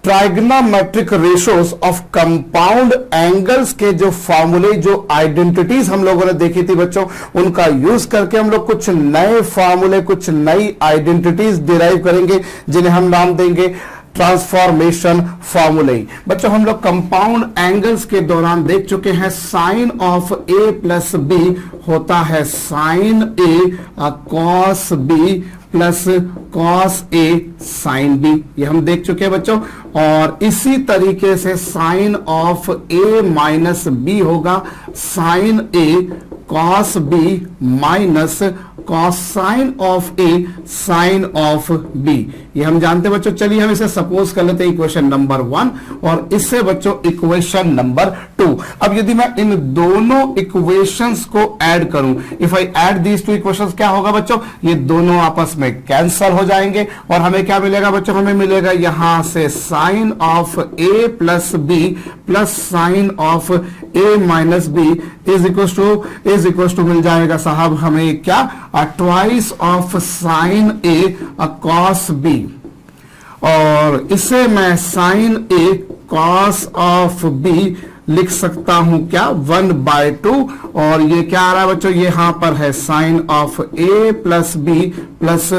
Trigonometric ratios of compound angles के जो फॉर्मूले, जो आइडेंटिटीज हम लोगों ने देखी थी बच्चों, उनका यूज करके हम लोग कुछ नए फॉर्मूले, कुछ नई आइडेंटिटीज डिराइव करेंगे, जिन्हें हम नाम देंगे ट्रांसफॉर्मेशन फॉर्मूले। बच्चों हम लोग कंपाउंड एंगल्स के दौरान देख चुके हैं sine of A plus B होता है sine A cos B plus cos A sine B, ये हम देख चुके हैं बच्चों। और इसी तरीके से sine of A minus B होगा sine A cos B minus cos sine of A sine of B, ये हम जानते हैं बच्चों। चलिए हम इसे सपोज कर लेते हैं इक्वेशन नंबर 1 और इससे बच्चों इक्वेशन नंबर 2। अब यदि मैं इन दोनों इक्वेशंस को ऐड करूं, if I add these two equations, क्या होगा बच्चों, ये दोनों आपस में कैंसल हो जाएंगे और हमें क्या मिलेगा बच्चों, हमें मिलेगा यहां से sine of A plus B plus sine of A minus B is equal to मिल जाएगा साहब हमें क्या, twice of sine A cos B, और इसे मैं sine A cos of B लिख सकता हूं क्या 1/2, और ये क्या आ रहा है बच्चों, ये यहां पर है sine of A plus B plus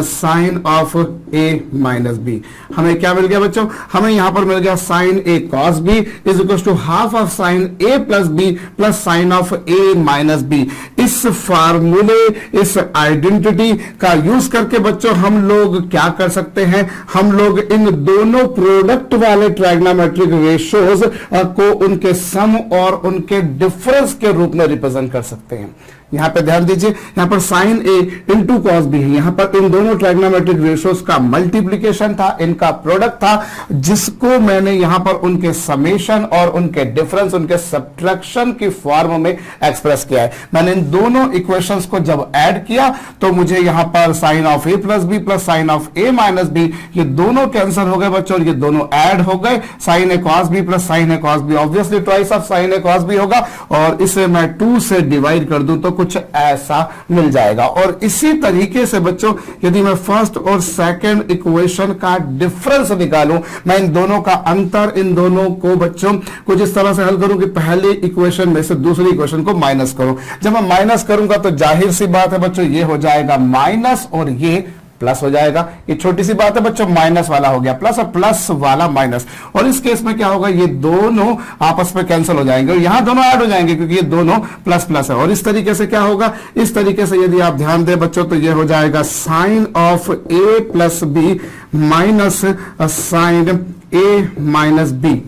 sine of A minus B. हमें क्या मिल गया बच्चों, हमें यहां पर मिल गया sine A cos B is equal to half of sine A plus B plus sine of A minus B. इस फार्मूले, इस आइडेंटिटी का यूज करके बच्चों हम लोग क्या कर सकते हैं, हम लोग इन दोनों प्रोडक्ट वाले ट्राइग्नोमेट्रिक रेशियोज को उनके सम और उनके डिफरेंस के रूप में रिप्रेजेंट कर सकते हैं। यहां पे ध्यान दीजिए, यहां पर sine A into cos B है, यहां पर इन दोनों ट्राइग्नोमेट्रिक रेशियोज का मल्टीप्लीकेशन था, इनका प्रोडक्ट था, जिसको मैंने यहां पर उनके समेशन और उनके डिफरेंस, उनके सब्ट्रैक्शन की फॉर्म में एक्सप्रेस किया है। मैंने इन दोनों इक्वेशंस को जब ऐड किया तो मुझे यहां पर sine of A plus B plus sine of A minus B, ये दोनों कैंसिल हो गए बच्चों, ये दोनों ऐड हो गए, sine A cos B plus sine A cos B obviously twice of sine A cos B होगा, और इसे मैं 2 से डिवाइड कर दूं तो कुछ ऐसा मिल जाएगा। और इसी तरीके से बच्चों यदि मैं फर्स्ट और सेकंड इक्वेशन का डिफरेंस निकालूं, मैं इन दोनों का अंतर, इन दोनों को बच्चों कुछ इस तरह से हल करूं कि पहले इक्वेशन में से दूसरी इक्वेशन को माइनस करूं। जब मैं माइनस करूंगा तो जाहिर सी बात है बच्चों ये हो जाएगा माइनस और ये प्लस हो जाएगा। ये छोटी सी बात है बच्चों, माइनस वाला हो गया प्लस और प्लस वाला माइनस, और इस केस में क्या होगा, ये दोनों आपस में कैंसिल हो जाएंगे और यहां दोनों ऐड हो जाएंगे क्योंकि ये दोनों प्लस प्लस है। और इस तरीके से क्या होगा, इस तरीके से यदि आप ध्यान दें बच्चों तो ये हो जाएगा sine of A plus B minus sine A minus B.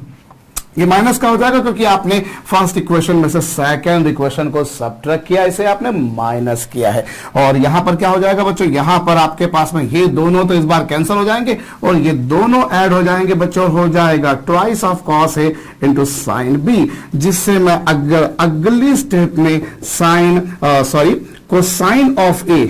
ये माइनस का हो जाएगा क्योंकि आपने फर्स्ट इक्वेशन में से सेकंड इक्वेशन को सब्ट्रैक्ट किया, इसे आपने माइनस किया है। और यहां पर क्या हो जाएगा बच्चों, यहां पर आपके पास में ये दोनों तो इस बार कैंसिल हो जाएंगे और ये दोनों ऐड हो जाएंगे बच्चों, हो जाएगा twice of cos A into sine B, जिससे मैं अगली स्टेप में cosine of A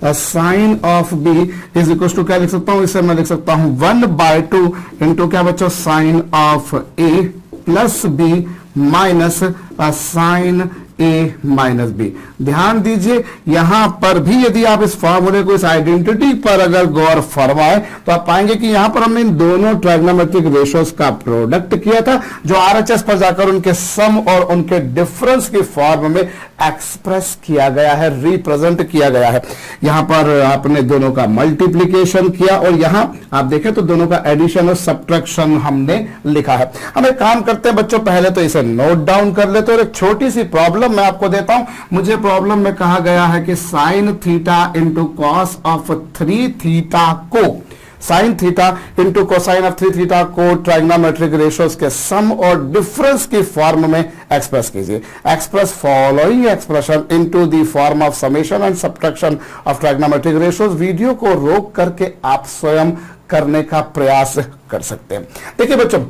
sine of B is equal to क्या लिख सकता हूं, इसे मैं लिख सकता हूं 1/2 इंटू क्या बच्चों, sine of A plus B minus sine A minus B. ध्यान दीजिए यहां पर भी यदि आप इस फॉर्मूले को, इस आइडेंटिटी पर अगर गौर फरमाए तो आप पाएंगे कि यहां पर हमने इन दोनों ट्राइग्नोमेट्रिक रेशियोज का प्रोडक्ट किया था, जो आरएचएस पर जाकर उनके सम और उनके डिफरेंस की फॉर्म में एक्सप्रेस किया गया है, रिप्रेजेंट किया गया है। यहां पर आपने दोनों का मल्टीप्लीकेशन किया और यहां आप देखें तो दोनों का एडिशन और सब्ट्रैक्शन हमने लिखा है। हम एक काम करते हैं बच्चों, पहले तो इसे नोट डाउन कर लेते हैं और एक छोटी सी प्रॉब्लम मैं आपको देता हूं। मुझे प्रॉब्लम में कहा गया है कि sine theta into cos of 3 theta को, sine theta into cosine of 3 theta को ट्राइग्नोमेट्रिक रेशियोज के सम और डिफरेंस की फॉर्म में एक्सप्रेस कीजिए। Express following expression into the form of summation and subtraction of trigonometric ratios. Video को रोक करके आप स्वयं करने का प्रयास कर सकते हैं। देखिए बच्चों,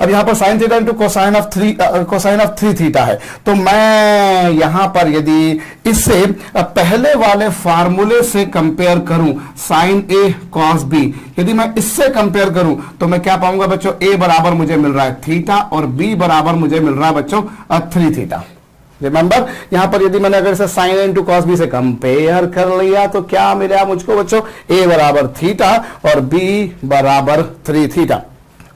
अब यहां पर sign theta into cosine of 3 theta है, तो मैं यहां पर यदि इससे पहले वाले फार्मूले से कंपेयर करूं, साइन ए कॉस बी, यदि मैं इससे कंपेयर करूं तो मैं क्या पाऊंगा बच्चों, ए बराबर मुझे मिल रहा है थीटा और बी बराबर मुझे मिल रहा है बच्चों 3 थीटा। रिमेंबर यहां पर यदि मैंने अगर इसे साइन इंटू कॉस बी से कंपेयर कर लिया तो क्या मिला मुझको बच्चों, ए बराबर थीटा और बी बराबर 3 थीटा।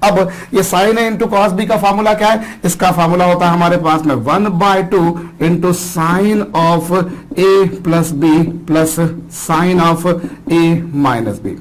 अब ये sine A into cos B का फॉर्मूला क्या है, इसका फॉर्मूला होता है हमारे पास में 1/2 into sine of A plus B plus sine of A minus B.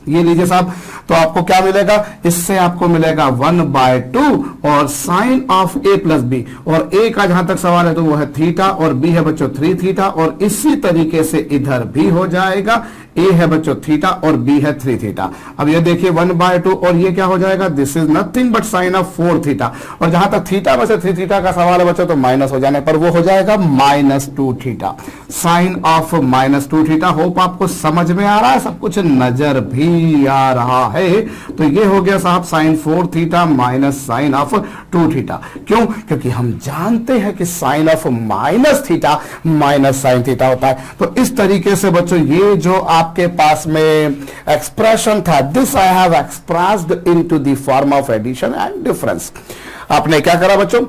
ये लीजिए साहब, तो आपको क्या मिलेगा, इससे आपको मिलेगा 1/2 और sine of A plus B, और ए का जहां तक सवाल है तो वो है थीटा और बी है बच्चों 3 थीटा, और इसी तरीके से इधर भी हो जाएगा, ए है बच्चों थीटा और बी है 3 थीटा। अब ये देखिए 1/2 और ये क्या हो जाएगा, this is nothing but sine of 4 theta, और जहां तक थीटा में से 3 थीटा का सवाल है बच्चों तो माइनस हो जाने पर वो हो जाएगा -2 theta, sine of -2 theta. Hope आपको समझ में आ रहा है, सब कुछ नजर भी आ रहा है। तो ये हो गया साहब sine 4 theta minus sine of 2 theta. क्यों, क्योंकि हम जानते हैं कि sine of minus theta minus sine theta होता है। तो इस तरीके से बच्चों ये जो आपके पास में एक्सप्रेशन था, this I have expressed into the form of addition and difference. आपने क्या करा बच्चों,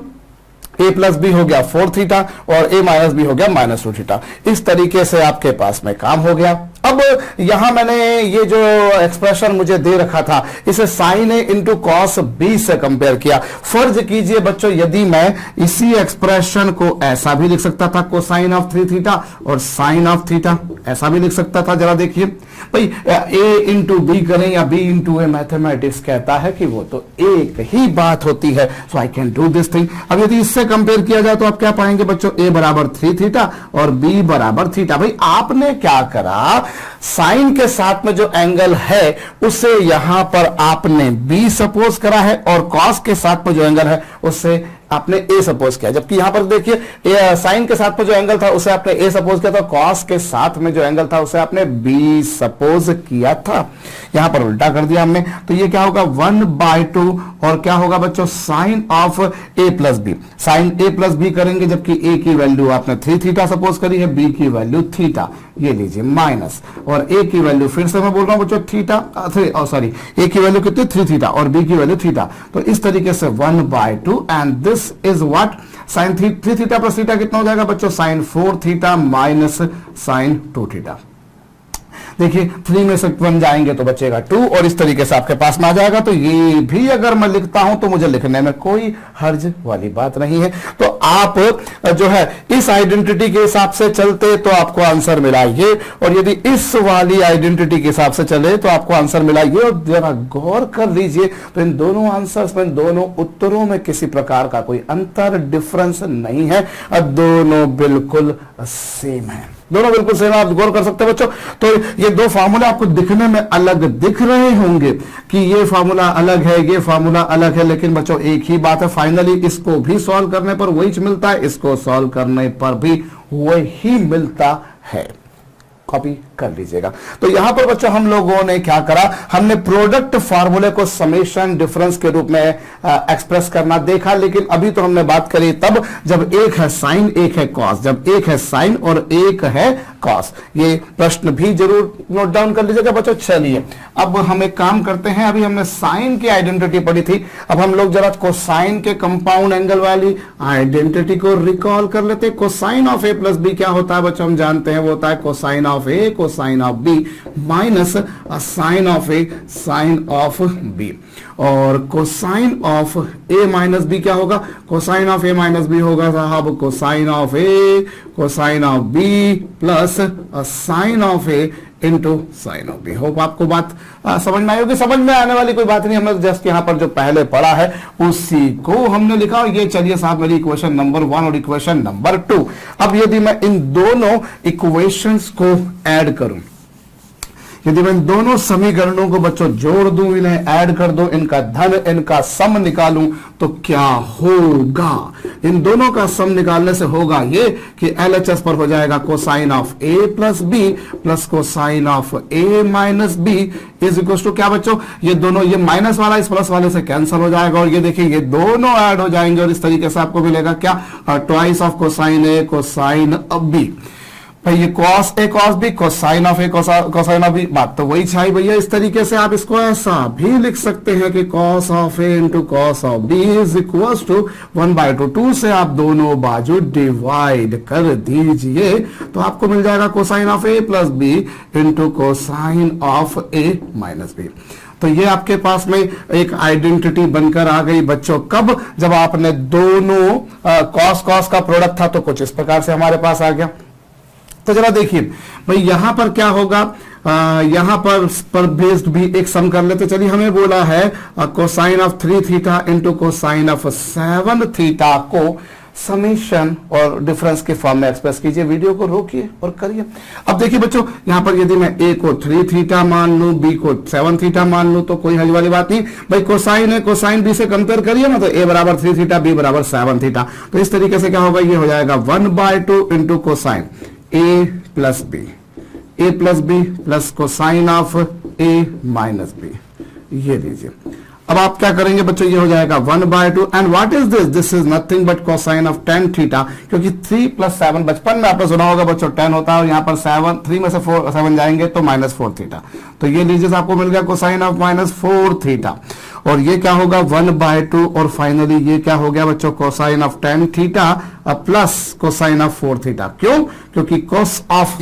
ए प्लस बी हो गया 4 थीटा और ए माइनस बी हो गया -2 थीटा। इस तरीके से आपके पास में काम हो गया। अब यहां मैंने ये जो एक्सप्रेशन मुझे दे रखा था इसे sign A into cos B से कंपेयर किया। फर्ज कीजिए बच्चों यदि मैं इसी एक्सप्रेशन को ऐसा भी लिख सकता था, कोसाइन ऑफ 3 थीटा और साइन ऑफ थीटा, ऐसा भी लिख सकता था। जरा देखिए भाई, ए इंटू बी करें या बी इंटू ए, मैथमेटिक्स कहता है कि वो तो एक ही बात होती है। So I can do this thing. अब यदि इससे कंपेयर किया जाए तो आप क्या पाएंगे बच्चों, ए बराबर 3 थीटा और बी बराबर थीटा। भाई आपने क्या करा, साइन के साथ में जो एंगल है उसे यहां पर आपने बी सपोज करा है और कॉस के साथ में जो एंगल है उससे आपने ए सपोज किया। जबकि यहां पर देखिए साइन के साथ में जो एंगल था उसे आपने ए सपोज किया था, कॉस के साथ में जो एंगल था उसे आपने बी सपोज किया था। यहां पर उल्टा कर दिया हमने, तो ये क्या होगा 1/2 और क्या होगा बच्चों, sine of A plus B. Sine A plus B करेंगे जबकि ए की वैल्यू आपने 3 थीटा सपोज करी है, बी की वैल्यू थीटा, ये लीजिए माइनस, और ए की वैल्यू फिर से मैं बोल रहा हूं बच्चों थीटा, सॉरी ए की वैल्यू कितनी 3 थीटा और बी की वैल्यू थीटा। तो इस तरीके से 1/2 and this is what, sine 3 theta plus theta कितना हो जाएगा बच्चों, sine 4 theta minus sine 2 theta. देखिए 3 में से 1 जाएंगे तो बचेगा 2 और इस तरीके से आपके पास में आ जाएगा। तो ये भी अगर मैं लिखता हूं तो मुझे लिखने में कोई हर्ज वाली बात नहीं है। तो आप जो है इस आइडेंटिटी के हिसाब से चलते तो आपको आंसर मिला ये, और यदि इस वाली आइडेंटिटी के हिसाब से चले तो आपको आंसर मिला ये। और जरा गौर कर लीजिए तो इन दोनों आंसर्स में, दोनों उत्तरों में किसी प्रकार का कोई अंतर डिफरेंस नहीं है, दोनों बिल्कुल सेम है, दोनों बिल्कुल सेम। आप गौर कर सकते हैं बच्चों। तो ये दो फार्मूले आपको दिखने में अलग दिख रहे होंगे कि ये फार्मूला अलग है, ये फार्मूला अलग है, लेकिन बच्चों एक ही बात है। फाइनली इसको भी सॉल्व करने पर वही मिलता है, इसको सॉल्व करने पर भी वही मिलता है। कॉपी कर लीजिएगा। तो यहां पर बच्चों हम लोगों ने क्या करा, हमने प्रोडक्ट फार्मूले को समेशन डिफरेंस के रूप में एक्सप्रेस करना देखा। लेकिन अभी तो हमने बात करी तब जब एक है साइन एक है कॉस, जब एक है साइन और एक है कॉस। ये प्रश्न भी जरूर नोट डाउन कर लीजिएगा बच्चों। चलिए अब हम एक काम करते हैं, अभी हमने साइन की आइडेंटिटी पढ़ी थी, अब हम लोग जरा कोसाइन के कंपाउंड एंगल वाली आइडेंटिटी को रिकॉल कर लेते हैं। Cosine of A plus B क्या होता है बच्चों, हम जानते हैं वो होता है cosine of A cosine of B minus sine of A sine of B. और cosine of A minus B क्या होगा, cosine of A minus B होगा साहब cosine of A cosine of B plus sine of A into sine of B. Hope आपको बात समझ में आई होगी। समझ में आने वाली कोई बात नहीं, हमने जस्ट यहां पर जो पहले पढ़ा है उसी को हमने लिखा। और ये चलिए साहब मेरी इक्वेशन नंबर 1 और इक्वेशन नंबर 2। अब यदि मैं इन दोनों इक्वेशंस को ऐड करूं, यदि मैं इन दोनों समीकरणों को बच्चों जोड़ दूं, इन्हें ऐड कर दूं, इनका धन इनका सम निकालूं तो क्या होगा, इन दोनों का सम निकालने से होगा ये कि LHS पर हो जाएगा cosine of A plus B plus cosine of A minus B is equal to क्या बच्चों, ये दोनों, ये माइनस वाला इस प्लस वाले से कैंसिल हो जाएगा और ये देखिए ये दोनों ऐड हो जाएंगे और इस तरीके से आपको मिलेगा क्या, twice of cosine A cosine B. भाई ये cos a cos b cosine of a cosine of b, बात तो वही चाहिए भैया। इस तरीके से आप इसको ऐसा भी लिख सकते हैं कि cos of a into cos of b is equal to 1/2। 2 से आप दोनों बाजू डिवाइड कर दीजिए तो आपको मिल जाएगा cosine of a plus b into cosine of a minus b। तो ये आपके पास में एक आइडेंटिटी बनकर आ गई बच्चों। कब? जब आपने दोनों कॉस कॉस का प्रोडक्ट था तो कुछ इस प्रकार से हमारे पास आ गया। तो जरा देखिए भाई यहां पर क्या होगा, यहां पर बेस्ड भी एक सम कर लेते। चलिए हमें बोला है cosine of 3 theta into cosine of 7 theta को समेशन और डिफरेंस के फॉर्म में एक्सप्रेस कीजिए। वीडियो को रोकिए और करिए। अब देखिए बच्चों यहां पर यदि मैं a को 3 थीटा मान लूं, b को 7 थीटा मान लूं तो कोई हल वाली बात नहीं भाई। कोसाइन है, कोसाइन b से कंपेयर करिए ना, तो a बराबर 3 थीटा, b बराबर 7 थीटा। तो इस तरीके से क्या होगा, ये हो जाएगा 1/2 into cosine a plus b, a plus b plus cosine of a minus b। ये लीजिए। अब आप क्या करेंगे बच्चों, ये हो जाएगा 1/2 and what is this, this is nothing but cosine of 10 theta, क्योंकि 3 प्लस 7 बचपन में आपने सुना होगा बच्चों 10 होता है और यहां पर 3 में से 7 जाएंगे तो -4 थीटा। तो ये लीजिए आपको मिल गया कोसाइन ऑफ -4 थीटा। और ये क्या होगा 1/2 और फाइनली ये क्या हो गया बच्चों cosine of 10 theta plus cosine of 4 theta. क्यों? क्योंकि कोस ऑफ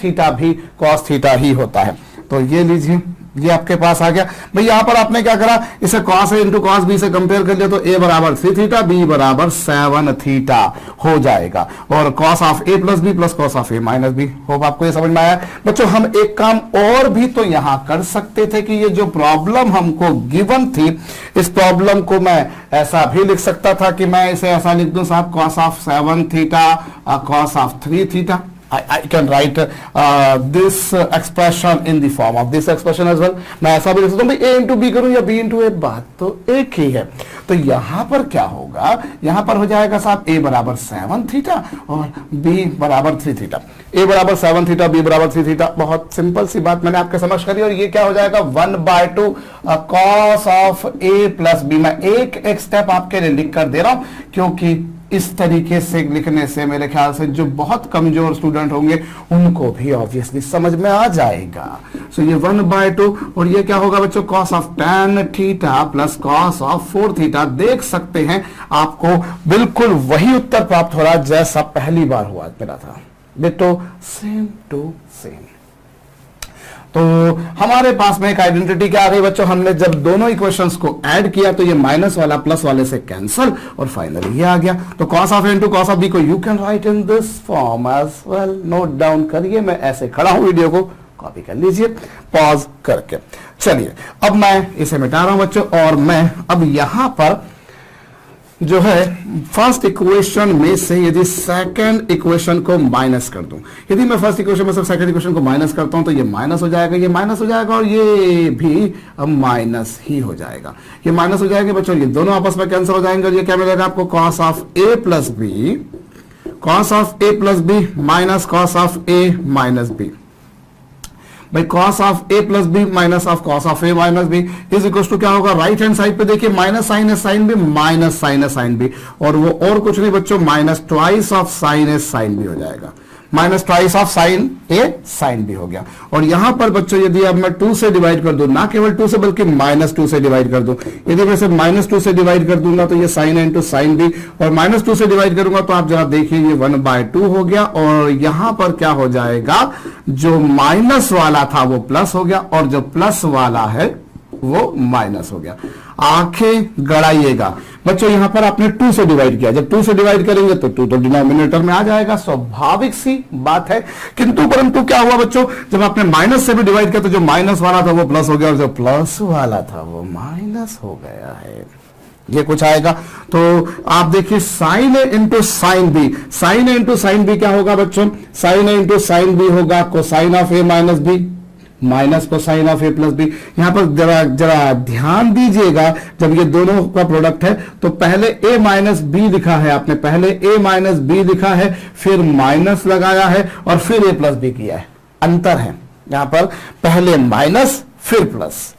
-थीटा भी कॉस थीटा ही होता है। तो ये लीजिए ये आपके पास आ गया भाई। यहां पर आपने क्या करा, इसे cos a into cos B से कंपेयर कर लिया तो a बराबर 3 थीटा, b बराबर 7 थीटा हो जाएगा और cos of a plus B plus cos of a minus B. Hope आपको ये समझ में आया बच्चों। हम एक काम और भी तो यहां कर सकते थे कि ये जो प्रॉब्लम हमको गिवन थी, इस प्रॉब्लम को मैं ऐसा भी लिख सकता था कि मैं इसे ऐसा लिख दूं साहब, cos of 7 theta cos of 3 theta. I can write this expression in the form of this expression as well। मैं ऐसा भी लिख सकता हूं भाई a इंटू बी करूं या b इंटू a, बात तो एक ही है। तो यहां पर क्या होगा, यहां पर हो जाएगा साहब a बराबर 7 थीटा और b बराबर 3 थीटा। a बराबर 7 थीटा, b बराबर 3 थीटा, बहुत सिंपल सी बात मैंने आपके समझ करी। और ये क्या हो जाएगा 1/2 cos of a plus b। मैं एक स्टेप आपके लिए लिख कर दे रहा हूं क्योंकि इस तरीके से लिखने से मेरे ख्याल से जो बहुत कमजोर स्टूडेंट होंगे उनको भी ऑब्वियसली समझ में आ जाएगा। सो ये 1/2 और ये क्या होगा बच्चों cos of 10 theta plus cos of 4 theta. देख सकते हैं आपको बिल्कुल वही उत्तर प्राप्त हो रहा है जैसा पहली बार हुआ मेरा था, डिटो सेम टू सेम। तो हमारे पास में एक आइडेंटिटी क्या आ गई बच्चों, हमने जब दोनों इक्वेशंस को ऐड किया तो ये माइनस वाला प्लस वाले से कैंसल और फाइनली ये आ गया। तो cos of a into cos of b को you can write in this form as well. Note down करिए, मैं ऐसे खड़ा हूं, वीडियो को कॉपी कर लीजिए पॉज करके। चलिए अब मैं इसे मिटा रहा हूं बच्चों और मैं अब यहां पर जो है फर्स्ट इक्वेशन में से यदि सेकंड इक्वेशन को माइनस कर दूं, यदि मैं फर्स्ट इक्वेशन में से सेकंड इक्वेशन को माइनस करता हूं तो ये माइनस हो जाएगा, ये माइनस हो जाएगा और ये भी अब माइनस ही हो जाएगा। ये माइनस हो जाएगा बच्चों, ये दोनों आपस में कैंसिल हो जाएंगे और ये क्या मिलेगा आपको cos of a plus B, cos of a plus B minus cos of a minus B. भाई cos of a plus B minus of cos of a minus B is equal to क्या होगा, right hand side पे देखिए minus sine है sine B minus sine है sine B, और वो और कुछ नहीं बच्चों माइनस ट्वाइस ऑफ साइन है साइन बी हो जाएगा, minus twice of sine A sine B हो गया। और यहां पर बच्चों यदि अब मैं 2 से डिवाइड कर दूं, ना केवल 2 से बल्कि -2 से डिवाइड कर दूं, यदि मैं इसे -2 से डिवाइड कर दूंगा तो ये sine A into sine B, और -2 से डिवाइड करूंगा तो आप जरा देखिए ये 1/2 हो गया और यहां पर क्या हो जाएगा, जो माइनस वाला था वो प्लस हो गया और जो प्लस वाला है वो माइनस हो गया। आंखें गड़ाइएगा बच्चों, यहां पर आपने 2 से डिवाइड किया, जब 2 से डिवाइड करेंगे तो 2 तो डिनोमिनेटर में आ जाएगा, स्वाभाविक सी बात है। किंतु परंतु क्या हुआ बच्चों, जब आपने माइनस से भी डिवाइड किया तो जो माइनस वाला था वो प्लस हो गया और जो प्लस वाला था वो माइनस हो गया है। ये कुछ आएगा तो आप देखिए sine A into sine B, sine A into sine B क्या होगा बच्चों, sine A into sine B होगा cosine of A minus B minus cosine of A plus B. यहां पर जरा ध्यान दीजिएगा, जब ये दोनों का प्रोडक्ट है तो पहले a माइनस बी लिखा है आपने, पहले a माइनस बी लिखा है, फिर माइनस लगाया है और फिर a प्लस बी किया है। अंतर है यहां पर, पहले माइनस फिर प्लस,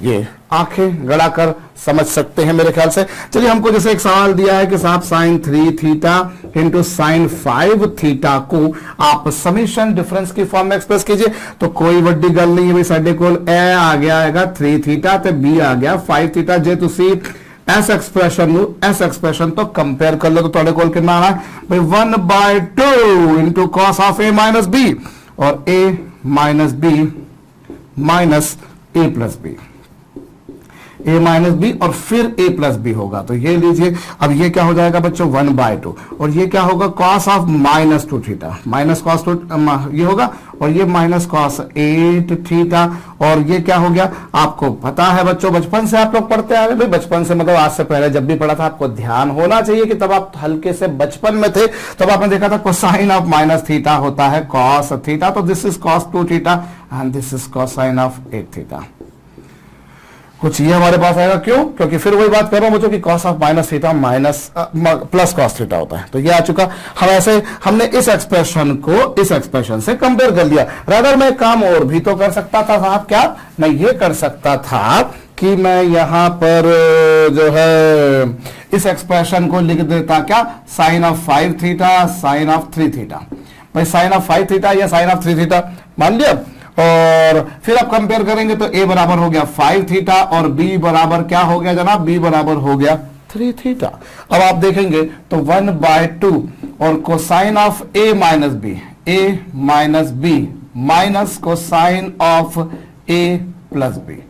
ये आंखें गड़ाकर समझ सकते हैं मेरे ख्याल से। चलिए, हमको जैसे एक सवाल दिया है कि साहब sine 3 theta into sine 5 theta को आप समेशन डिफरेंस की फॉर्म में एक्सप्रेस कीजिए। तो कोई बड़ी गल नहीं है भाई, साडे कोल ए आ गया है 3 थीटा ते बी आ गया 5 थीटा। जे तुसी एस एक्सप्रेशन तो कंपेयर कर लो तो तुहाडे कोल कितना आना भाई 1/2 into cos of A minus B, और A minus B minus A plus B, A minus B और फिर ए प्लस बी होगा। तो ये लीजिए, अब ये क्या हो जाएगा बच्चों 1/2, और ये क्या होगा cos of minus 2 theta, minus cos 2 ये होगा, और ये माइनस कॉस 8 थीटा। और ये क्या हो गया, आपको पता है बच्चों, बचपन से आप लोग पढ़ते आ रहे, भाई बचपन से मतलब आज से पहले जब भी पढ़ा था आपको ध्यान होना चाहिए कि तब आप हल्के से बचपन में थे तब आपने देखा था कोसाइन ऑफ माइनस थीटा होता है कॉस थीटा। तो this is cos 2 theta and this is cosine of 8 theta. कुछ ये हमारे पास आएगा, क्यों? क्योंकि फिर वही बात कर रहा हूं बच्चों कि cos of minus theta minus plus cos theta होता है। तो ये आ चुका। हम ऐसे हमने इस एक्सप्रेशन को इस एक्सप्रेशन से कंपेयर कर लिया। रादर मैं काम और भी तो कर सकता था साहब। क्या मैं ये कर सकता था कि मैं यहां पर जो है इस एक्सप्रेशन को लिख देता क्या, sine of 5 theta sine of 3 theta. भाई साइन ऑफ 5 थीटा या साइन ऑफ 3 थीटा मान लिया, और फिर आप कंपेयर करेंगे तो a बराबर हो गया 5 थीटा और b बराबर क्या हो गया जनाब, b बराबर हो गया 3 थीटा। अब आप देखेंगे तो 1/2 और cosine of a minus b minus cosine of a plus b।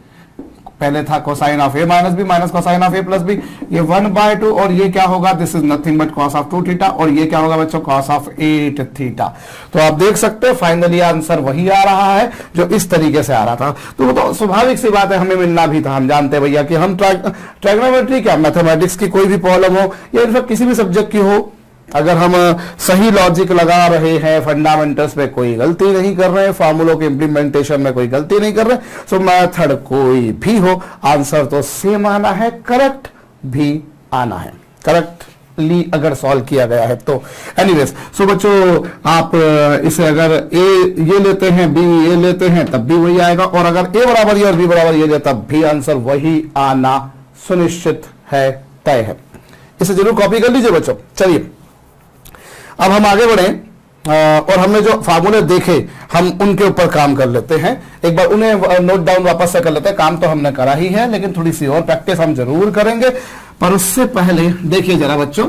पहले था cosine of a minus B minus cosine of a plus B, ये 1/2 और ये क्या होगा, this is nothing but cos of 2 theta, और ये क्या होगा बच्चों कॉस ऑफ 8 थीटा। तो आप देख सकते हैं फाइनली आंसर वही आ रहा है जो इस तरीके से आ रहा था। तो वो तो स्वाभाविक सी बात है, हमें मिलना भी था। हम जानते हैं भैया कि हम ट्राइगोनोमेट्री क्या मैथमेटिक्स की कोई भी प्रॉब्लम हो या इनफैक्ट किसी भी सब्जेक्ट की हो, अगर हम सही लॉजिक लगा रहे हैं, फंडामेंटल्स में कोई गलती नहीं कर रहे हैं, फार्मूलों के इंप्लीमेंटेशन में कोई गलती नहीं कर रहे, सो मेथड कोई भी हो आंसर तो सेम आना है, करेक्ट भी आना है, करेक्टली अगर सॉल्व किया गया है तो। एनीवेज सो बच्चों, आप इसे अगर ए ये लेते हैं बी ये लेते हैं तब भी वही आएगा, और अगर ए बराबर ये और बी बराबर ये ले तब भी आंसर वही आना सुनिश्चित है, तय है। इसे जरूर कॉपी कर लीजिए बच्चों। चलिए अब हम आगे बढ़े और हमने जो फार्मूले देखे हम उनके ऊपर काम कर लेते हैं। एक बार उन्हें नोट डाउन वापस से कर लेते हैं। काम तो हमने करा ही है लेकिन थोड़ी सी और प्रैक्टिस हम जरूर करेंगे, पर उससे पहले देखिए जरा बच्चों,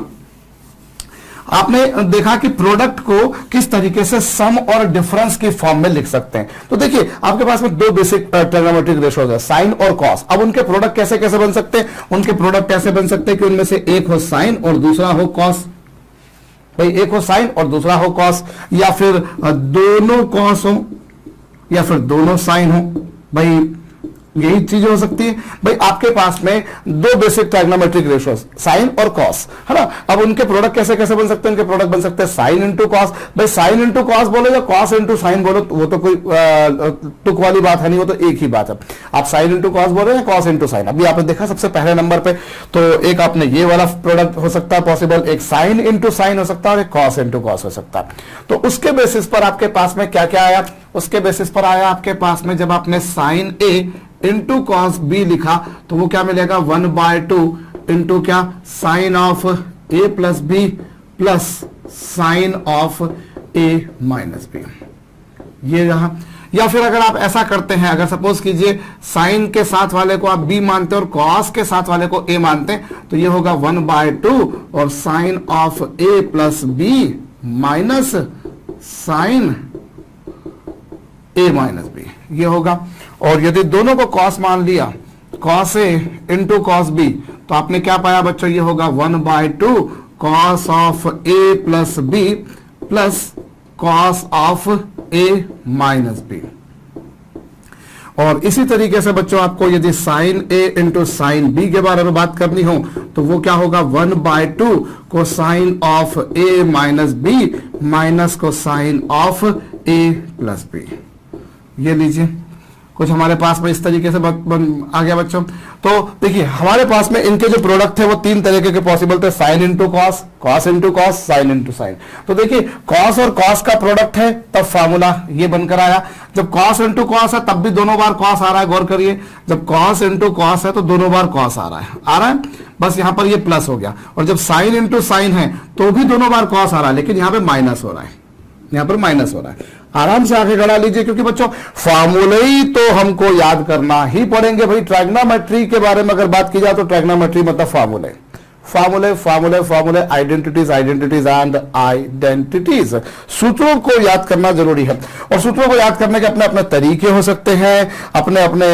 आपने देखा कि प्रोडक्ट को किस तरीके से सम और डिफरेंस की फॉर्म में लिख सकते हैं। तो देखिए आपके पास में दो बेसिक ट्रिग्नोमेट्रिक रेशियोज है, साइन और कॉस। अब उनके प्रोडक्ट कैसे कैसे बन सकते हैं, उनके प्रोडक्ट कैसे बन सकते हैं कि उनमें से एक हो साइन और दूसरा हो कॉस। भाई एक हो साइन और दूसरा हो कॉस, या फिर दोनों कॉस हो या फिर दोनों साइन हो, भाई यही चीज हो सकती है। भाई आपके पास में दो बेसिक ट्राइग्नोमेट्रिक रेशियोज साइन और कॉस है ना। अब उनके प्रोडक्ट कैसे कैसे बन सकते हैं, उनके प्रोडक्ट बन सकते हैं साइन इंटू कॉस। भाई साइन इंटू कॉस बोलो या कॉस इंटू साइन बोलो, वो तो कोई तुक वाली बात है नहीं, वो तो एक ही बात है। आप साइन इंटू कॉस बोलो या कॉस इंटू साइन। अभी आपने देखा सबसे पहले नंबर पे तो एक आपने ये वाला प्रोडक्ट हो सकता है पॉसिबल, एक साइन इंटू साइन हो सकता है और एक कॉस इंटू कॉस हो सकता है। तो उसके बेसिस पर आपके पास में क्या क्या आया, उसके बेसिस पर आया आपके पास में जब आपने sine A into cos B लिखा तो वो क्या मिलेगा 1/2 इंटू क्या sine of A plus B plus sine of A minus B, ये रहा। या फिर अगर आप ऐसा करते हैं, अगर सपोज कीजिए साइन के साथ वाले को आप बी मानते हैं और कॉस के साथ वाले को ए मानते हैं, तो ये होगा 1/2 और sine of A plus B minus sine A minus B, ये होगा। और यदि दोनों को कॉस मान लिया, cos A into cos B, तो आपने क्या पाया बच्चों, ये होगा 1/2 cos of A plus B plus cos of A minus B. और इसी तरीके से बच्चों आपको यदि sine A into sine B के बारे में बात करनी हो तो वो क्या होगा 1/2 को sine of A minus B minus को sine of A plus B, ये लीजिए। कुछ हमारे पास में इस तरीके से आ गया बच्चों। तो देखिए हमारे पास में इनके जो प्रोडक्ट थे वो तीन तरीके के पॉसिबल थे, sine into cos, cos into cos, sign into sign. तो देखिए कॉस और कॉस का प्रोडक्ट है तब फॉर्मूला ये बनकर आया। जब कॉस इंटू कॉस है तब भी दोनों बार कॉस आ रहा है, गौर करिए, जब कॉस इंटू कॉस है तो दोनों बार कॉस आ रहा है, बस यहां पर ये प्लस हो गया। और जब साइन इंटू साइन है तो भी दोनों बार कॉस आ रहा है, लेकिन यहां पे माइनस हो रहा है, यहां पर माइनस हो रहा है। आराम से आगे गढ़ा लीजिए, क्योंकि बच्चों फॉर्मूले ही तो हमको याद करना ही पड़ेंगे भाई। ट्राइग्नोमेट्री के बारे में अगर बात की जाए तो ट्राइग्नोमेट्री मतलब फॉर्मूले, फॉर्मूले फॉर्मूले फॉर्मूले, आइडेंटिटीज आइडेंटिटीज एंड आइडेंटिटीज। सूत्रों को याद करना जरूरी है, और सूत्रों को याद करने के अपने अपने तरीके हो सकते हैं, अपने अपने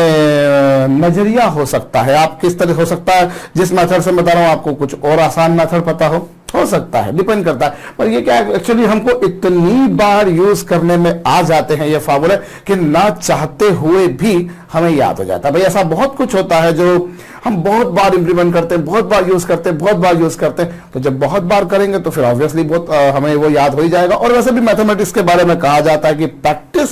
नजरिया हो सकता है। आप किस तरह हो सकता है, जिस मेथड से बता रहा हूं आपको कुछ और आसान मेथड पता हो सकता है, डिपेंड करता है। पर ये क्या है, एक्चुअली हमको इतनी बार यूज करने में आ जाते हैं ये फार्मूले कि ना चाहते हुए भी हमें याद हो जाता है। भाई ऐसा बहुत कुछ होता है जो हम बहुत बार इंप्लीमेंट करते हैं, बहुत बार यूज करते हैं, बहुत बार यूज करते हैं। तो जब बहुत बार करेंगे तो फिर ऑब्वियसली बहुत हमें वो याद हो ही जाएगा। और वैसे भी मैथमेटिक्स के बारे में कहा जाता है कि प्रैक्टिस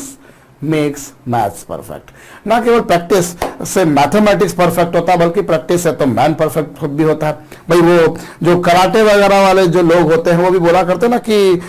मेक्स मैथ्स परफेक्ट। ना केवल प्रैक्टिस से मैथमेटिक्स परफेक्ट होता है, बल्कि प्रैक्टिस से तो मैन परफेक्ट भी होता है। भाई वो जो कराटे वगैरह वाले जो लोग होते हैं वो भी बोला करते हैं ना कि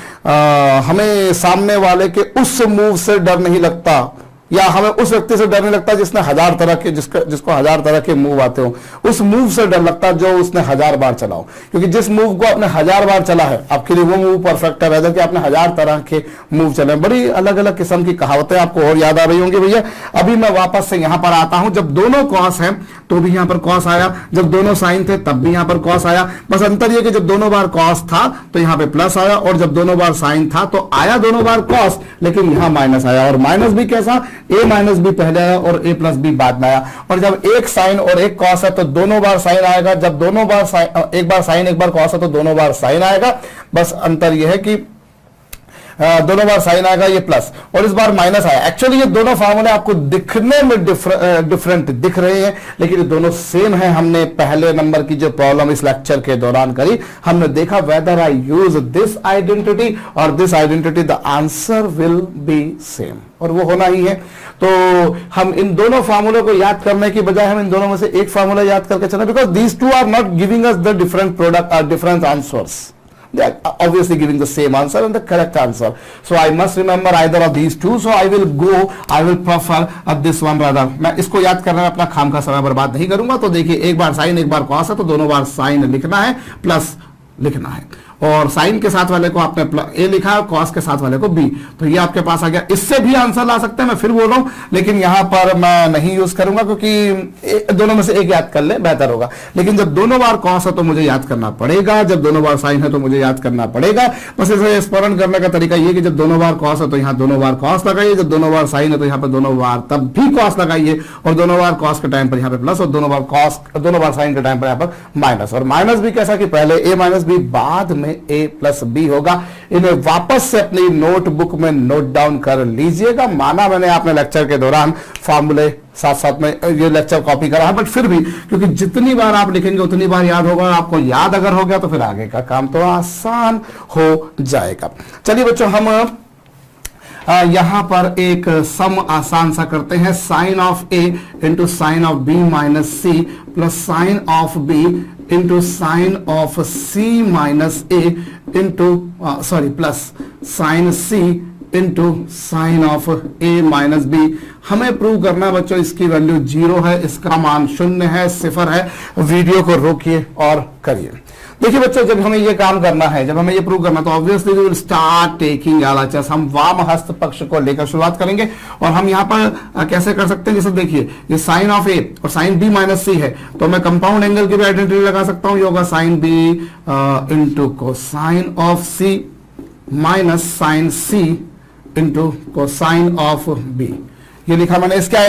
हमें सामने वाले के उस मूव से डर नहीं लगता, या हमें उस व्यक्ति से डर नहीं लगता जिसने हजार तरह के जिसको हजार तरह के मूव आते हो, उस मूव से डर लगता जो उसने 1000 बार चलाओ। क्योंकि जिस मूव को आपने 1000 बार चला है आपके लिए वो मूव परफेक्ट है, वैसे कि आपने 1000 तरह के मूव चले। बड़ी अलग अलग किस्म की कहावतें आपको और याद आ रही होंगी भैया। अभी मैं वापस से यहां पर आता हूं, जब दोनों कॉस है तो भी यहां पर कॉस आया, जब दोनों साइन थे तब भी यहां पर कॉस आया। बस अंतर यह कि जब दोनों बार कॉस था तो यहां पे प्लस आया, और जब दोनों बार साइन था तो आया दोनों बार कॉस, लेकिन यहां माइनस आया। और माइनस भी कैसा, ए माइनस बी पहले आया और ए प्लस बी बाद में आया। और जब एक साइन और एक कॉस है तो दोनों बार साइन आएगा, जब दोनों बार एक बार साइन एक बार कॉस है तो दोनों बार साइन आएगा। बस अंतर यह है कि दोनों बार साइन आएगा, ये प्लस, और इस बार माइनस आया। एक्चुअली ये दोनों फार्मूले आपको दिखने में डिफरेंट दिख रहे हैं, लेकिन ये दोनों सेम है। हमने पहले नंबर की जो प्रॉब्लम इस लेक्चर के दौरान करी, हमने देखा whether I use this identity और this identity the answer will be same, और वो होना ही है। तो हम इन दोनों फार्मूले को याद करने की बजाय हम इन दोनों में से एक फार्मूला याद करके चलें, because these two are not giving us the different product और different answers. They are obviously giving the same answer and the correct answer. So I must remember either of these two. So I will prefer this one rather. मैं इसको याद करने में अपना खाम का समय बर्बाद नहीं करूंगा. तो देखिए, एक बार साइन एक बार कॉस है, तो दोनों बार साइन लिखना है प्लस लिखना है, और साइन के साथ वाले को आपने ए लिखा है, कॉस के साथ वाले को बी. तो ये आपके पास आ गया. इससे भी आंसर ला सकते हैं, मैं फिर बोल रहा हूं, लेकिन यहां पर मैं नहीं यूज करूंगा क्योंकि दोनों में से एक याद कर ले बेहतर होगा. लेकिन जब दोनों बार कॉस है तो मुझे याद करना पड़ेगा, जब दोनों बार साइन है तो मुझे याद करना पड़ेगा. बस इसे स्मरण करने का तरीका ये कि जब दोनों बार कॉस है तो यहां दोनों बार कॉस लगाइए, जब दोनों बार साइन है तो यहां पर दोनों बार तब भी कॉस लगाइए, और दोनों बार कॉस के टाइम पर यहां पर प्लस, और दोनों बार साइन के टाइम पर यहां पर माइनस. और माइनस भी कैसा कि पहले ए माइनस बी बाद में ए प्लस बी होगा. इन्हें वापस से अपनी नोटबुक में नोट डाउन कर लीजिएगा. माना मैंने आपने लेक्चर के दौरान फॉर्मूले साथ साथ में ये लेक्चर कॉपी करा है, बट फिर भी क्योंकि जितनी बार आप लिखेंगे उतनी बार याद होगा. आपको याद अगर हो गया तो फिर आगे का काम तो आसान हो जाएगा. चलिए बच्चों, हम यहां पर एक सम आसान सा करते हैं. Sine of A into sine of B minus C plus sine of B into sine of C minus A into plus sine C into sine of A minus B. हमें प्रूव करना है बच्चों, इसकी वैल्यू 0 है, इसका मान 0 है, 0 है. वीडियो को रोकिए और करिए. देखिए बच्चों, जब हमें ये काम करना है, जब हमें ये प्रूव करना, तो obviously we will start taking LHS. हम वाम हस्त पक्ष को लेकर शुरुआत करेंगे. और हम यहां पर कैसे कर सकते हैं, जैसे देखिए, ये साइन ऑफ ए और साइन बी माइनस सी है, तो मैं कंपाउंड एंगल की भी आइडेंटिटी लगा सकता हूं. ये होगा sine B into cosine of C minus sine C into cosine of B. ये लिखा मैंने. इसके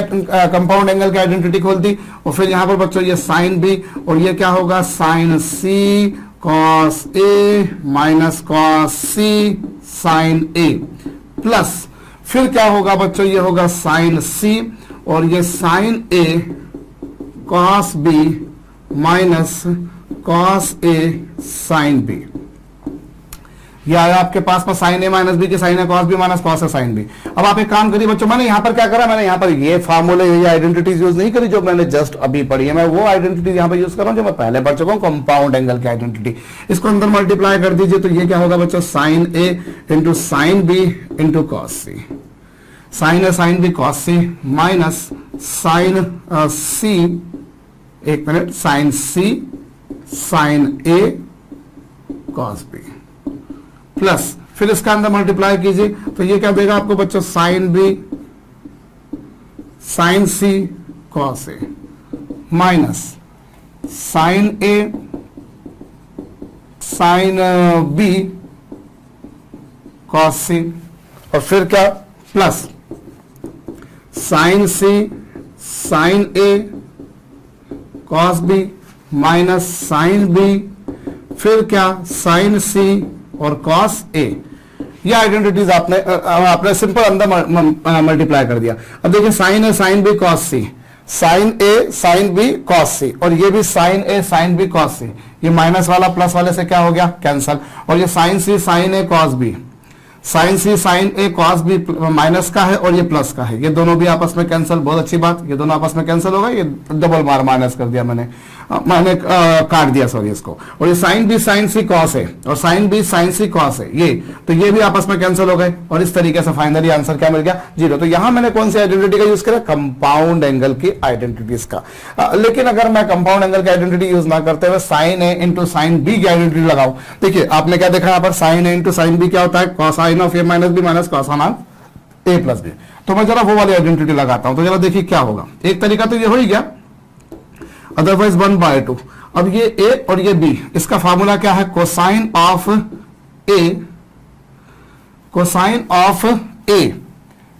कंपाउंड एंगल की आइडेंटिटी खोल दी. और फिर यहां पर बच्चों ये साइन बी, और ये क्या होगा, sign C cos A minus cos C sine A plus फिर क्या होगा बच्चों, ये होगा साइन सी और ये sine A cos B minus cos A sine B. ये आया आपके पास में साइन ए माइनस बी की sign A cos B minus cos A sine B. अब आप एक काम करिए बच्चों, मैंने यहां पर क्या करा, मैंने यहां पर ये फार्मूले ये आइडेंटिटीज यूज नहीं करी जो मैंने जस्ट अभी पढ़ी है, मैं वो आइडेंटिटी यहां पर यूज कर रहा हूं जो मैं पहले पढ़ चुका हूं, कंपाउंड एंगल की आइडेंटिटी। इसको अंदर मल्टीप्लाई कर दीजिए तो ये क्या होगा बच्चों, sine A into sine B into cos C, sine A sine B cos C minus sine C, एक minute, sine C sine A cos B plus फिर इसका अंदर मल्टीप्लाई कीजिए तो ये क्या देगा आपको बच्चों, sine B sine C cos A minus sine A sine B cos C, और फिर क्या plus sine C sine A cos B minus sine B, फिर क्या साइन सी और कॉस ए। ये आइडेंटिटीज आपने सिंपल अंदर मल्टीप्लाई कर दिया। अब देखिए sine A sine B cos C, sine A sine B cos C, और ये भी sign A sine B cos सी, ये माइनस वाला प्लस वाले से क्या हो गया, कैंसल। और ये sign C sine A cos B, sine C sine A cos B minus का है और ये प्लस का है, ये दोनों भी आपस में कैंसिल, बहुत अच्छी बात, ये दोनों आपस में कैंसिल होगा, ये डबल मार माइनस कर दिया मैंने काट दिया सॉरी इसको। और ये sign B sine C cos है और sign B sine C cos है, ये तो ये भी आपस में कैंसिल हो गए, और इस तरीके से फाइनली आंसर क्या मिल गया, 0। तो यहां मैंने कौन सी आइडेंटिटी का यूज किया, कंपाउंड एंगल की आइडेंटिटीज का। लेकिन अगर मैं कंपाउंड एंगल की आइडेंटिटी यूज ना करते हुए sine A into sine B की आइडेंटिटी लगाऊं, देखिए आपने क्या देखा यहां पर, sine A into sine B क्या होता है, cosine of A minus B minus cosine of A plus B. तो मैं जरा वो वाली आइडेंटिटी लगाता हूं, तो जरा देखिए क्या होगा। एक तरीका तो ये हो ही गया, अदरवाइज 1/2। अब ये ए और ये बी, इसका फार्मूला क्या है, cosine of A, cosine of A,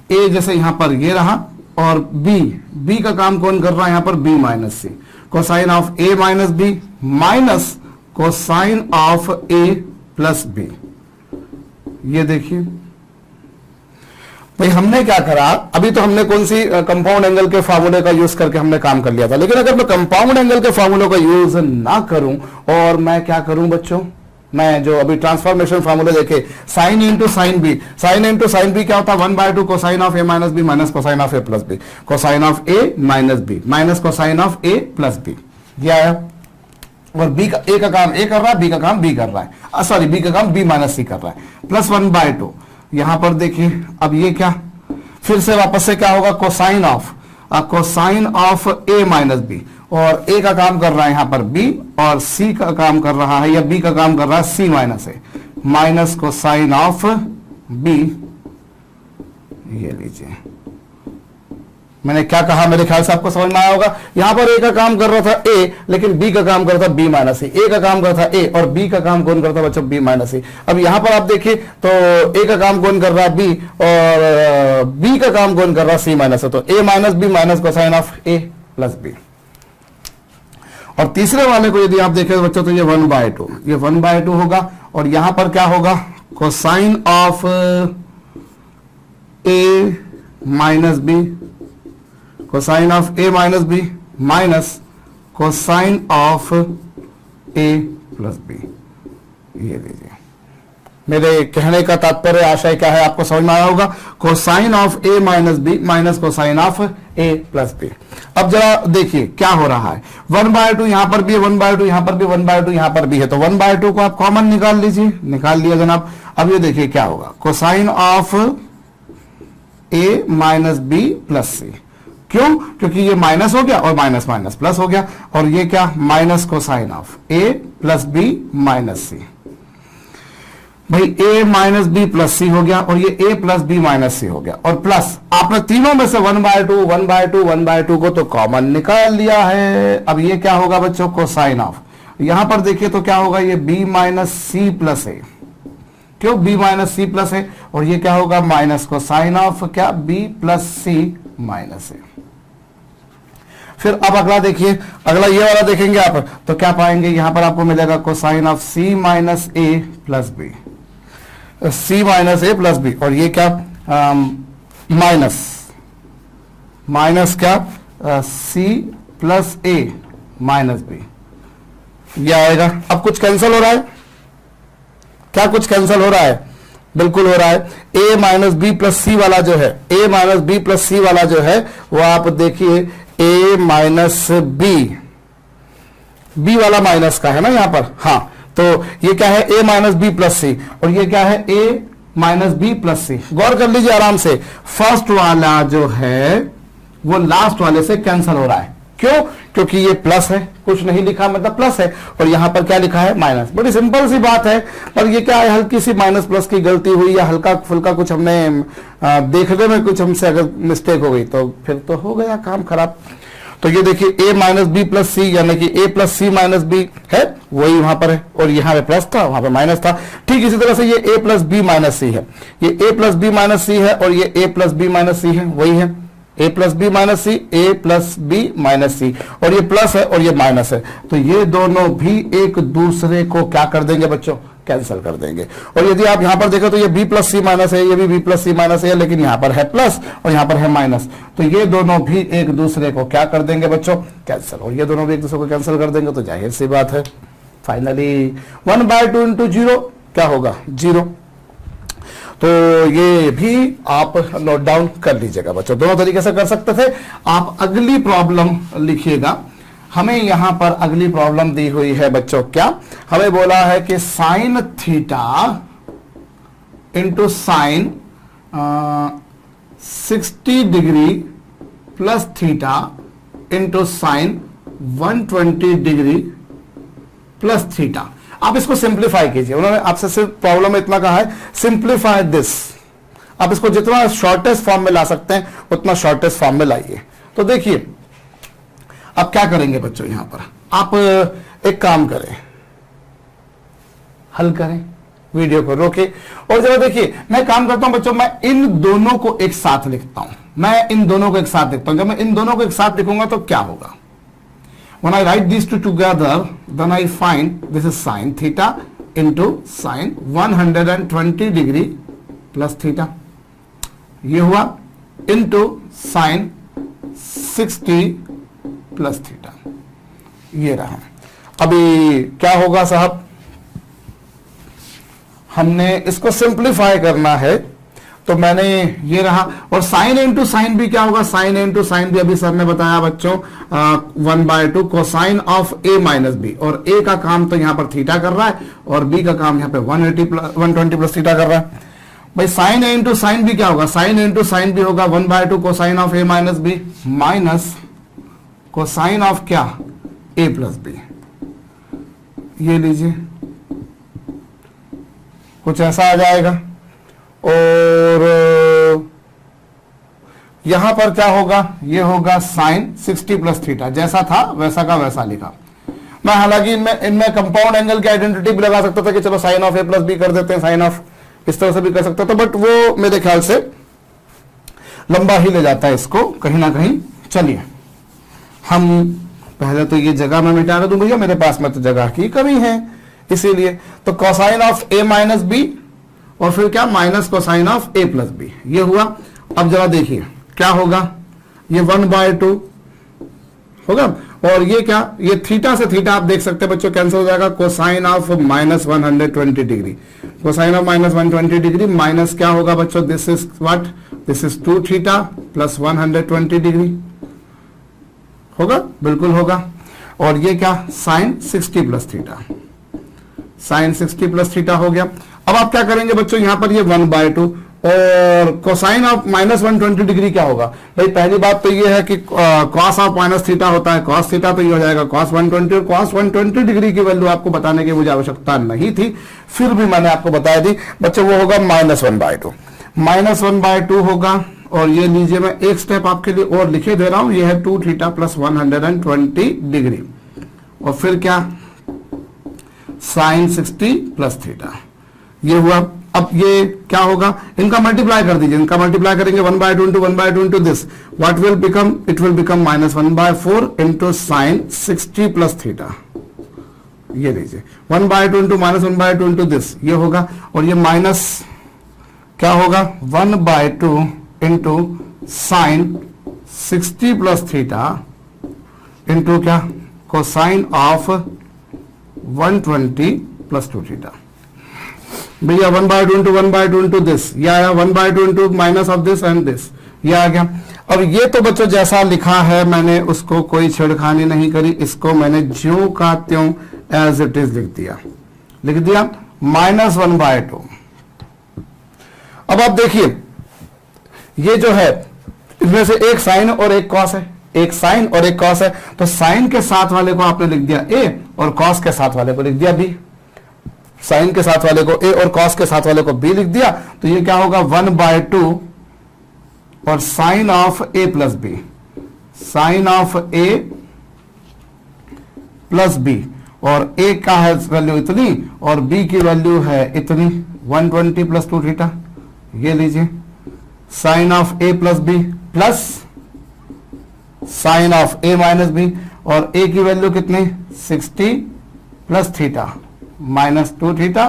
A जैसे यहां पर ये रहा, और बी, बी का काम कौन कर रहा है यहां पर, B minus C, cosine of A minus B minus cosine of A plus B. ये देखिए भाई हमने क्या करा, अभी तो हमने कौन सी कंपाउंड एंगल के फार्मूले का यूज करके हमने काम कर लिया था, लेकिन अगर मैं कंपाउंड एंगल के फार्मूले का यूज ना करूं और मैं क्या करूं बच्चों, मैं जो अभी ट्रांसफॉर्मेशन फार्मूले देखे, sine into sine B, sine into sine B क्या होता है, 1/2 cosine of A minus B minus cosine of A plus B, cosine of A minus B minus cosine of A plus B, ये आया। और B का ए का काम ए कर रहा है, बी का काम बी कर रहा है, सॉरी बी का काम बी माइनस सी कर रहा है, प्लस 1/2। यहां पर देखिए अब ये क्या, फिर से वापस से क्या होगा, cosine of A minus B, और ए का काम कर रहा है यहां पर बी, और सी का काम कर रहा है या बी का काम कर रहा है C minus A, minus cosine of B. ये लीजिए मैंने क्या कहा, मेरे ख्याल से आपको समझ में आया होगा। यहां पर ए का काम कर रहा था ए, लेकिन बी का काम कर रहा था बी माइनस ए का काम कर रहा था ए, और बी का काम कौन करता है बच्चों, बी माइनस ए। अब यहां पर आप देखिए तो ए का काम कौन कर रहा है, बी, और बी का काम कौन कर रहा है, सी माइनस ए, तो A minus B minus cosine of A plus B. और तीसरे वाले को यदि आप देखें बच्चों तो ये 1/2, ये 1/2 होगा, और यहां पर क्या होगा, cosine of A minus B, cosine of A minus B minus cosine of A plus B. ये लीजिए, मेरे कहने का तात्पर्य आशय क्या है आपको समझ में आया होगा, cosine of A minus B minus cosine of A plus B. अब जरा देखिए क्या हो रहा है, 1/2 यहां पर भी है, 1/2 यहां पर भी, 1/2 यहां पर भी है, तो 1/2 को आप कॉमन निकाल लीजिए, निकाल लिया जनाब। अब ये देखिए क्या होगा, cosine of A minus B plus C, क्यों, क्योंकि ये माइनस हो गया और माइनस माइनस प्लस हो गया, और ये क्या, minus cosine of A plus B minus C. भाई A minus B plus C हो गया, और ये A plus B minus C हो गया, और प्लस आपने तीनों में से 1/2 1/2 1/2 को तो कॉमन निकाल लिया है। अब ये क्या होगा बच्चों, कोसाइन ऑफ, यहां पर देखिए तो क्या होगा, ये बी माइनस सी प्लस ए, क्यों, बी माइनस सी प्लस ए, और ये क्या होगा, माइनस कोसाइन ऑफ क्या, बी प्लस सी माइनस ए। फिर अब अगला देखिए, अगला ये वाला देखेंगे आप तो क्या पाएंगे, यहां पर आपको मिलेगा cosine of C minus A plus B, C minus A plus B, और ये क्या, माइनस माइनस क्या, C plus A minus B, ये आएगा। अब कुछ कैंसिल हो रहा है, क्या कुछ कैंसिल हो रहा है? बिल्कुल हो रहा है। a माइनस बी प्लस सी वाला जो है, a माइनस बी प्लस सी वाला जो है वो आप देखिए a माइनस बी वाला माइनस का है ना यहां पर। हाँ, तो ये क्या है? a माइनस बी प्लस सी, और ये क्या है? a माइनस बी प्लस सी। गौर कर लीजिए आराम से, फर्स्ट वाला जो है वो लास्ट वाले से कैंसिल हो रहा है। क्यों? क्योंकि ये प्लस है, कुछ नहीं लिखा मतलब प्लस है, और यहां पर क्या लिखा है? माइनस। बड़ी सिंपल सी बात है, पर ये क्या है? हल्की सी माइनस प्लस की गलती हुई या हल्का फुल्का कुछ हमने देखने में कुछ हमसे अगर मिस्टेक हो गई तो फिर तो हो गया काम खराब। तो ये देखिए a minus B plus C, यानी कि a plus C minus B है, वही वहां पर है, और यहां पे प्लस था, वहां पे माइनस था। ठीक इसी तरह से ये a plus B minus C है, ये a plus B minus C है, और ये a plus B minus C है, वही है a plus B minus C, a plus B minus C, और ये प्लस है और ये माइनस है। तो ये दोनों भी एक दूसरे को क्या कर देंगे बच्चों? कैंसिल कर देंगे। और यदि आप यहां पर देखें तो ये b प्लस सी माइनस है, ये भी b प्लस सी माइनस है, लेकिन यहां पर है प्लस और यहां पर है माइनस, तो ये दोनों भी एक दूसरे को क्या कर देंगे बच्चों? कैंसिल। और ये दोनों भी एक दूसरे को कैंसिल कर देंगे, तो जाहिर सी बात है फाइनली 1/2 इंटू 0 क्या होगा? 0। तो ये भी आप नोट डाउन कर लीजिएगा बच्चों, दोनों तरीके से कर सकते थे। आप अगली प्रॉब्लम लिखिएगा। हमें यहां पर अगली प्रॉब्लम दी हुई है बच्चों, क्या हमें बोला है कि sine theta into sine 60 degree plus theta into sign 120 degree plus theta. आप इसको सिंप्लीफाई कीजिए। उन्होंने आपसे सिर्फ प्रॉब्लम में इतना कहा है, सिंप्लीफाई दिस। आप इसको जितना शॉर्टेस्ट फॉर्म में ला सकते हैं उतना शॉर्टेस्ट फॉर्म में लाइए। तो देखिए अब क्या करेंगे बच्चों, यहां पर आप एक काम करें, हल करें, वीडियो को रोके और जरा देखिए। मैं काम करता हूं बच्चों, मैं इन दोनों को एक साथ लिखता हूं, मैं इन दोनों को एक साथ लिखता हूं। जब मैं इन दोनों को एक साथ लिखूंगा तो क्या होगा? When I write these two together, then I find this is sin theta into sin 120 degree plus theta, ये हुआ into sin 60 प्लस थीटा, ये रहा। अभी क्या होगा साहब? हमने इसको सिंप्लीफाई करना है, तो मैंने ये रहा, और साइन इंटू साइन भी क्या होगा? साइन इंटू साइन भी अभी सर ने बताया बच्चों 1/2 cosine of a minus B, और a का काम तो यहां पर थीटा कर रहा है और b का काम यहां पे 120 प्लस थीटा कर रहा है। भाई साइन इंटू साइन भी क्या होगा? साइन इंटू साइन भी होगा 1/2 cosine of a minus B minus cosine of क्या? a plus B. ये लीजिए, कुछ ऐसा आ जाएगा। और यहां पर क्या होगा? ये होगा साइन 60 प्लस थीटा, जैसा था वैसा का वैसा लिखा। मैं हालांकि इनमें कंपाउंड एंगल की आइडेंटिटी भी लगा सकता था कि चलो sine of A plus B कर देते हैं, साइन ऑफ इस तरह से भी कर सकता था, बट वो मेरे ख्याल से लंबा ही ले जाता है इसको कहीं ना कहीं। चलिए हम पहले तो ये जगह मैं मिटा दूं भैया, मेरे पास में तो जगह की कमी है, इसीलिए तो cosine of A minus B और फिर क्या? Minus cosine of A plus B, ये हुआ। अब जरा देखिए क्या होगा? ये 1/2 होगा, और ये क्या? ये थीटा से थीटा आप देख सकते हैं बच्चों कैंसिल हो जाएगा। Cosine of minus 120 degree, cosine of minus 120 degree minus क्या होगा बच्चों? This is what? This is 2 theta plus 120 degree होगा, बिल्कुल होगा। और ये क्या? Sine 60 plus theta, sine 60 plus theta हो गया। अब आप क्या करेंगे बच्चों? यहां पर ये 1/2 और कोसाइन ऑफ माइनस 120 डिग्री क्या होगा? भाई पहली बात तो ये है कि कॉस ऑफ माइनस थीटा होता है कॉस थीटा, तो ये हो जाएगा कॉस 120, और कॉस 120 डिग्री की वैल्यू आपको बताने की मुझे आवश्यकता नहीं थी, फिर भी मैंने आपको बता दी बच्चों। वो होगा -1/2, -1/2 होगा। और ये लीजिए, मैं एक स्टेप आपके लिए और लिखे दे रहा हूं, ये है 2 थीटा प्लस 120 डिग्री, और फिर क्या? साइन 60 प्लस थीटा, ये हुआ। अब ये क्या होगा? इनका मल्टीप्लाई कर दीजिए, इनका मल्टीप्लाई करेंगे 1/2 into 1/2 into this, what will become? It will become -1/4 into sine 60 plus theta, ये लीजिए 1/2 इंटू -1/2 इंटू दिस, ये होगा। और ये माइनस क्या होगा? 1/2 into sine 60 plus theta into क्या? Cosine of 120 plus 2 theta. भैया 1/2 इंटू 1/2 इंटू दिस, ये आया 1/2 into minus of this and this, ये आ गया। अब ये तो बच्चों जैसा लिखा है मैंने उसको कोई छेड़खानी नहीं करी, इसको मैंने ज्यों का त्यों एज इट इज लिख दिया -1/2। अब आप देखिए ये जो है इसमें से एक साइन और एक कॉस है, एक साइन और एक कॉस है, तो साइन के साथ वाले को आपने लिख दिया ए और कॉस के साथ वाले को लिख दिया बी। साइन के साथ वाले को ए और कॉस के साथ वाले को बी लिख दिया, तो ये क्या होगा 1/2 और sine of A plus B, sine of A plus B, और ए का है वैल्यू इतनी और बी की वैल्यू है इतनी 120 प्लस 2 थीटा। ये लीजिए sine of A plus B plus sine of A minus B, और ए की वैल्यू कितनी 60 plus theta minus 2 theta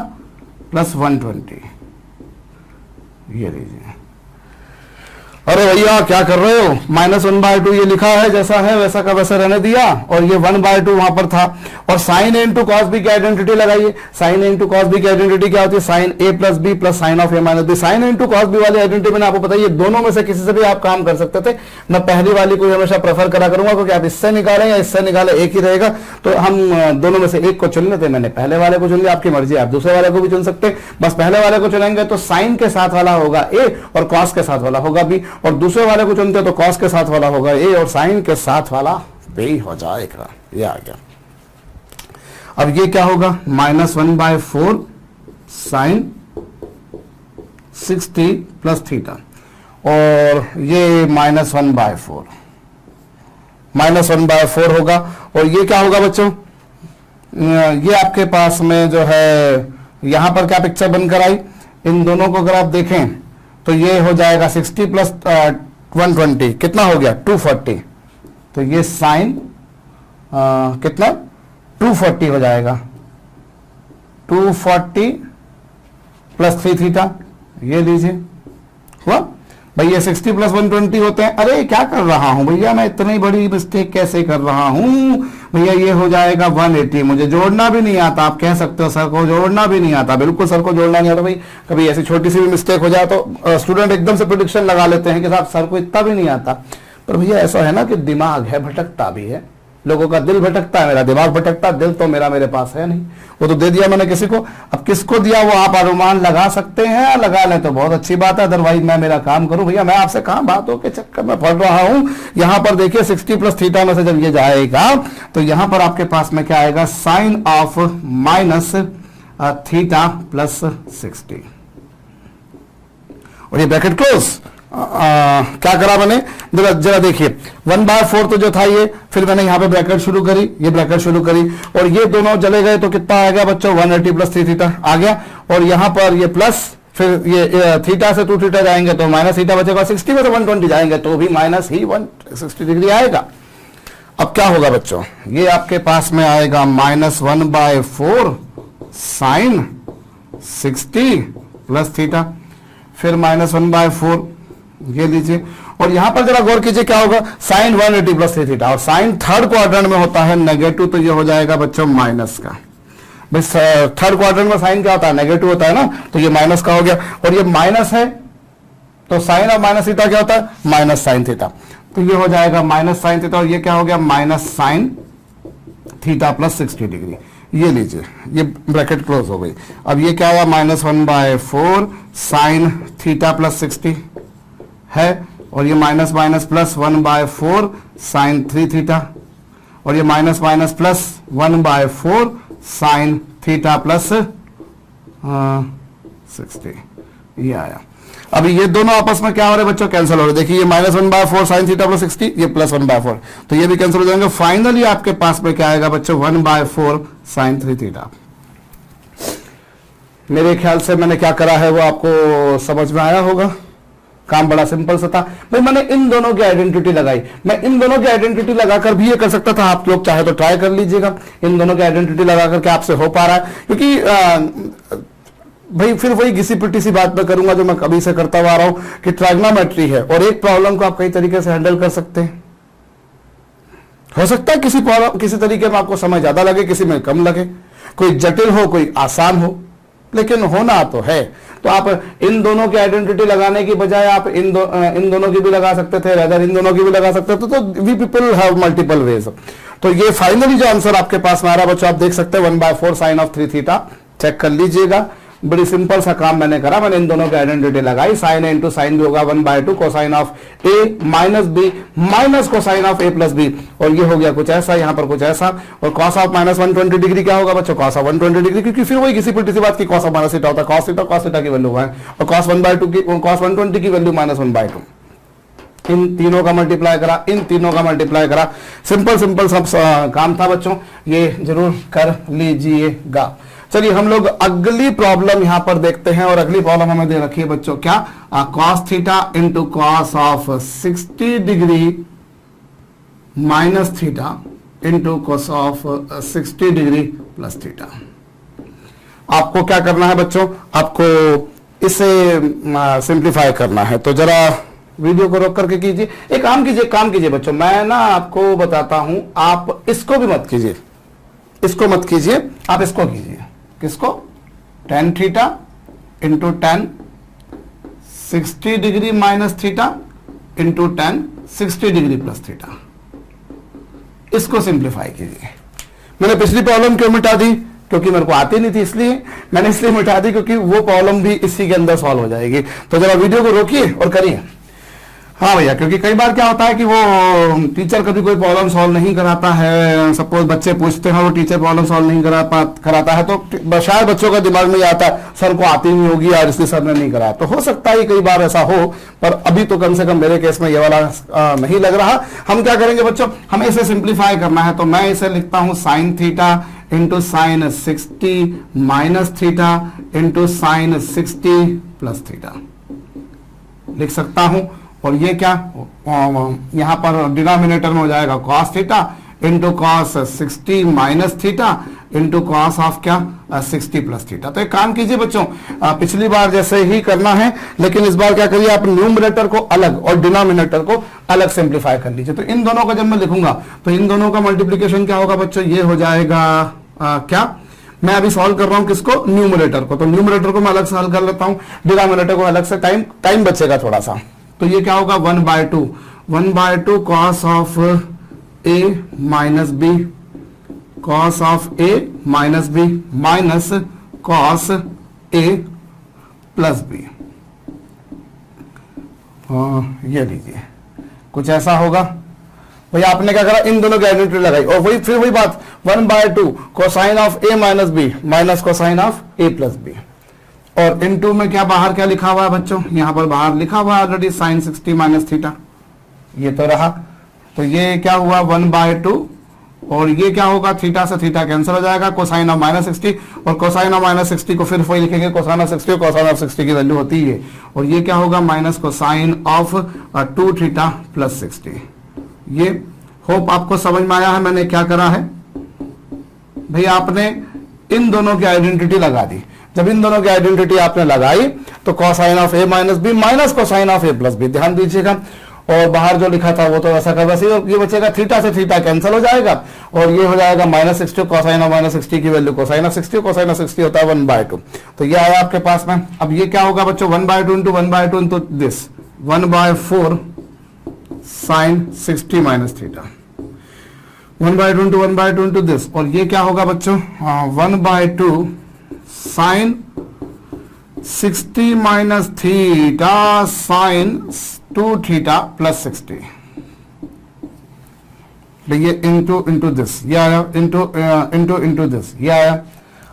plus 120। ये लीजिए। अरे भैया क्या कर रहे हो, -1/2 ये लिखा है जैसा है वैसा का वैसा रहने दिया, और ये 1/2 वहां पर था, और sine A into cos B की आइडेंटिटी लगाइए। Sine A into cos B की आइडेंटिटी क्या होती है, sine A plus B plus sine of A minus B. Sine A into cos B वाली आइडेंटिटी मैंने आपको बताइए दोनों में से किसी से भी आप काम कर सकते थे, मैं पहली वाली को हमेशा प्रेफर करा करूंगा क्योंकि आप इससे निकालें या इससे निकालें एक ही रहेगा, तो हम दोनों में से एक को चुन लेते। मैंने पहले वाले को चुन लिया, आपकी मर्जी, आप दूसरे वाले को भी चुन सकते, बस पहले वाले को चुनेंगे तो साइन के साथ वाला होगा ए और कॉस के साथ वाला होगा बी, और दूसरे वाले को चुनते तो कॉस के साथ वाला होगा ए और साइन के साथ वाला बी हो जाएगा। ये आ गया। अब ये क्या होगा -1/4 साइन 60 प्लस थीटा, और ये -1/4 होगा, और ये क्या होगा बच्चों, ये आपके पास में जो है यहां पर क्या पिक्चर बनकर आई, इन दोनों को अगर आप देखें तो ये हो जाएगा 60 प्लस 120 कितना हो गया 240, तो ये साइन कितना 240 हो जाएगा, 240 प्लस 3 थीटा। ये लीजिए हुआ भैया 60 प्लस 120 होते हैं। अरे क्या कर रहा हूं भैया, मैं इतनी बड़ी मिस्टेक कैसे कर रहा हूं भैया, ये हो जाएगा 180। मुझे जोड़ना भी नहीं आता, आप कह सकते हो सर को जोड़ना भी नहीं आता, बिल्कुल सर को जोड़ना नहीं आता। भाई कभी ऐसी छोटी सी भी मिस्टेक हो जाए तो स्टूडेंट एकदम से प्रेडिक्शन लगा लेते हैं कि साहब सर को इतना भी नहीं आता, पर भैया ऐसा है ना कि दिमाग है, भटकता भी है, लोगों का दिल भटकता है, मेरा दिमाग भटकता है, दिल तो मेरे पास है नहीं, वो तो दे दिया मैंने किसी को। अब किसको दिया वो आप अनुमान लगा सकते हैं, लगा लें तो बहुत अच्छी बात है, अदरवाइज मैं मेरा काम करूं भैया, मैं आपसे कहां बातों के चक्कर में पढ़ रहा हूं। यहां पर देखिए 60 प्लस थीटा में से जब ये जाएगा तो यहां पर आपके पास में क्या आएगा, sine of minus theta plus 60, और ये ब्रैकेट क्लोज। क्या करा मैंने, जरा देखिए 1/4 तो जो था ये, फिर मैंने यहां पे ब्रैकेट शुरू करी, ये ब्रैकेट शुरू करी, और ये दोनों चले गए तो कितना आ गया बच्चों 180 प्लस 3 थीटा आ गया, और यहां पर ये प्लस, फिर ये थीटा से 2 थीटा जाएंगे तो माइनस थीटा बचेगा, 60 में से 120 जाएंगे तो भी माइनस ही 160 डिग्री आएगा। अब क्या होगा बच्चों, ये आपके पास में आएगा -1/4 साइन 60 प्लस थीटा, फिर -1/4 ये लीजिए, और यहां पर जरा गौर कीजिए क्या होगा, साइन 180 प्लस 3 थीटा, और साइन थर्ड क्वाड्रेंट में होता है नेगेटिव, तो ये हो जाएगा बच्चों माइनस का। भाई थर्ड क्वाड्रेंट में साइन क्या होता है, नेगेटिव होता है ना, तो ये माइनस का हो गया, और ये माइनस है तो साइन और माइनस थीटा क्या होता है, माइनस साइन थीटा, तो ये हो जाएगा माइनस साइन थीटा, और ये क्या हो गया minus sine theta plus 60 degree. ये लीजिए, ये ब्रैकेट क्लोज हो गई। अब ये क्या आया -1/4 साइन थीटा प्लस 60 है, और ये minus minus plus 1/4 sine 3 theta, और ये minus minus plus 1/4 sine theta plus 60, ये आया। अभी ये दोनों आपस में क्या हो रहे हैं बच्चों, कैंसिल हो रहे हैं। देखिए ये -1/4 साइन थीटा प्लस 60, ये +1/4, तो ये भी कैंसिल हो जाएंगे। फाइनली आपके पास में क्या आएगा बच्चों 1/4 साइन 3 थीटा। मेरे ख्याल से मैंने क्या करा है वो आपको समझ में आया होगा, काम बड़ा सिंपल सा था। भाई मैंने इन दोनों की आइडेंटिटी लगाई, मैं इन दोनों की आइडेंटिटी लगाकर भी ये कर सकता था, आप लोग चाहे तो ट्राई कर लीजिएगा, इन दोनों की आइडेंटिटी लगाकर के आपसे हो पा रहा है, क्योंकि भाई फिर वही घिसी पिटी सी बात मैं करूंगा जो मैं कभी से करता हुआ आ रहा हूं कि ट्राइगोनोमेट्री है और एक प्रॉब्लम को आप कई तरीके से हैंडल कर सकते हैं। हो सकता है किसी प्रॉब्लम किसी तरीके में आपको समय ज्यादा लगे, किसी में कम लगे, कोई जटिल हो कोई आसान हो, लेकिन होना तो है। तो आप इन दोनों की आइडेंटिटी लगाने की बजाय आप इन दोनों की भी लगा सकते थे, रेदर इन दोनों की भी लगा सकते थे। तो we people have multiple ways. तो ये फाइनली जो आंसर आपके पास में आ रहा बच्चों, आप देख सकते हैं 1/4 साइन ऑफ 3 थीटा। चेक कर लीजिएगा, बड़ी सिंपल सा काम मैंने करा, मैंने इन दोनों की आइडेंटिटी लगाई। Sine A into sine B होगा 1/2 cosine of A minus B minus cosine of A plus B, और ये हो गया कुछ ऐसा, यहां पर कुछ ऐसा। और कॉस ऑफ माइनस 120 डिग्री क्या होगा बच्चों, कॉस ऑफ 120 डिग्री, क्योंकि फिर वही किसी पुल्टी सी बात की कॉस ऑफ माइनस थीटा होता है, कॉस थीटा की वैल्यू है, और कॉस 1/2 की कॉस 120 की वैल्यू -1/2। इन तीनों का मल्टीप्लाई करा, इन तीनों का मल्टीप्लाई करा। सिंपल सब काम था बच्चों, ये जरूर कर लीजिएगा। चलिए हम लोग अगली प्रॉब्लम यहां पर देखते हैं, और अगली प्रॉब्लम हमें दे रखी है बच्चों क्या, cos theta into cos of 60 degree minus theta into cos of 60 degree plus theta. आपको क्या करना है बच्चों, आपको इसे सिंप्लीफाई करना है। तो जरा वीडियो को रोक करके कीजिए। एक काम कीजिए बच्चों, मैं ना आपको बताता हूं, आप इसको भी मत कीजिए, इसको मत कीजिए, आप इसको कीजिए। किसको, tan theta into tan 60 degree minus theta into tan 60 degree plus theta, इसको सिंप्लीफाई कीजिए। मैंने पिछली प्रॉब्लम क्यों मिटा दी, क्योंकि मेरे को आती नहीं थी, इसलिए मैंने मिटा दी, क्योंकि वो प्रॉब्लम भी इसी के अंदर सॉल्व हो जाएगी। तो जरा वीडियो को रोकिए और करिए। हाँ भैया, क्योंकि कई बार क्या होता है कि वो टीचर कभी कोई प्रॉब्लम सॉल्व नहीं कराता है, सपोज बच्चे पूछते हैं वो टीचर प्रॉब्लम सॉल्व नहीं कराता है, तो शायद बच्चों का दिमाग में आता है सर को आती नहीं होगी यार, इसलिए सर ने नहीं कराया। तो हो सकता है कई बार ऐसा हो, पर अभी तो कम से कम मेरे केस में ये वाला नहीं लग रहा। हम क्या करेंगे बच्चों, हमें इसे सिंप्लीफाई करना है। तो मैं इसे लिखता हूं sign theta into sine 60 minus theta into sine 60 plus theta लिख सकता हूं। और ये क्या, यहां पर डिनोमिनेटर में हो जाएगा cos theta into cos 60 minus theta into cos of क्या 60 प्लस थीटा। तो एक काम कीजिए बच्चों, पिछली बार जैसे ही करना है, लेकिन इस बार क्या करिए, आप न्यूमरेटर को अलग और डिनोमिनेटर को अलग सिंप्लीफाई कर लीजिए। तो इन दोनों का जब मैं लिखूंगा तो इन दोनों का मल्टीप्लीकेशन क्या होगा बच्चों, ये हो जाएगा क्या, मैं अभी सॉल्व कर रहा हूं किसको, न्यूमरेटर को। तो न्यूमरेटर को मैं अलग सॉल्व कर लेता हूं, डिनोमिनेटर को अलग से, टाइम बचेगा थोड़ा सा। तो ये क्या होगा 1/2 cos of A minus B, cos of A minus B minus cos A plus B. ये लीजिए, कुछ ऐसा होगा भैया। आपने क्या करा, इन दोनों की आइडेंटिटी लगाई, और फिर वही बात 1/2 cosine of A minus B minus cosine of A plus B. और इनटू में क्या, बाहर क्या लिखा हुआ है बच्चों, यहां पर बाहर लिखा हुआ है ऑलरेडी साइन 60 माइनस थीटा, ये तो रहा। तो ये क्या हुआ 1/2, और ये क्या होगा, थीटा से थीटा कैंसिल हो जाएगा, कोसाइन ऑफ -60, और कोसाइन ऑफ -60 को फिर वही लिखेंगे, कोसाइन ऑफ 60 कोसाइन ऑफ 60 की वैल्यू होती है। और ये क्या होगा minus cosine of 2 theta plus 60। ये होप आपको समझ में आया है मैंने क्या करा है भैया। आपने इन दोनों की आइडेंटिटी लगा दी। जब इन दोनों की आइडेंटिटी आपने लगाई तो cosine of A minus B minus cosine of A plus B, ध्यान दीजिएगा। और बाहर जो लिखा था वो तो ऐसा कर, वैसे ये बचेगा, थीटा से थीटा कैंसिल हो जाएगा, और ये हो जाएगा -60 कोसाइन ऑफ -60 की value cosine of 60, cosine of 60 होता है 1/2। तो ये आया आपके पास में। अब ये क्या होगा बच्चों, 1/2 into 1/2 into this 1/4 sine 60 minus theta, 1/2 into 1/2 into this. और ये क्या होगा बच्चों, 1/2 sine 60 minus theta sine 2 theta plus 60। ये इंटू दिस, ये आया इंटू दिस, ये आया।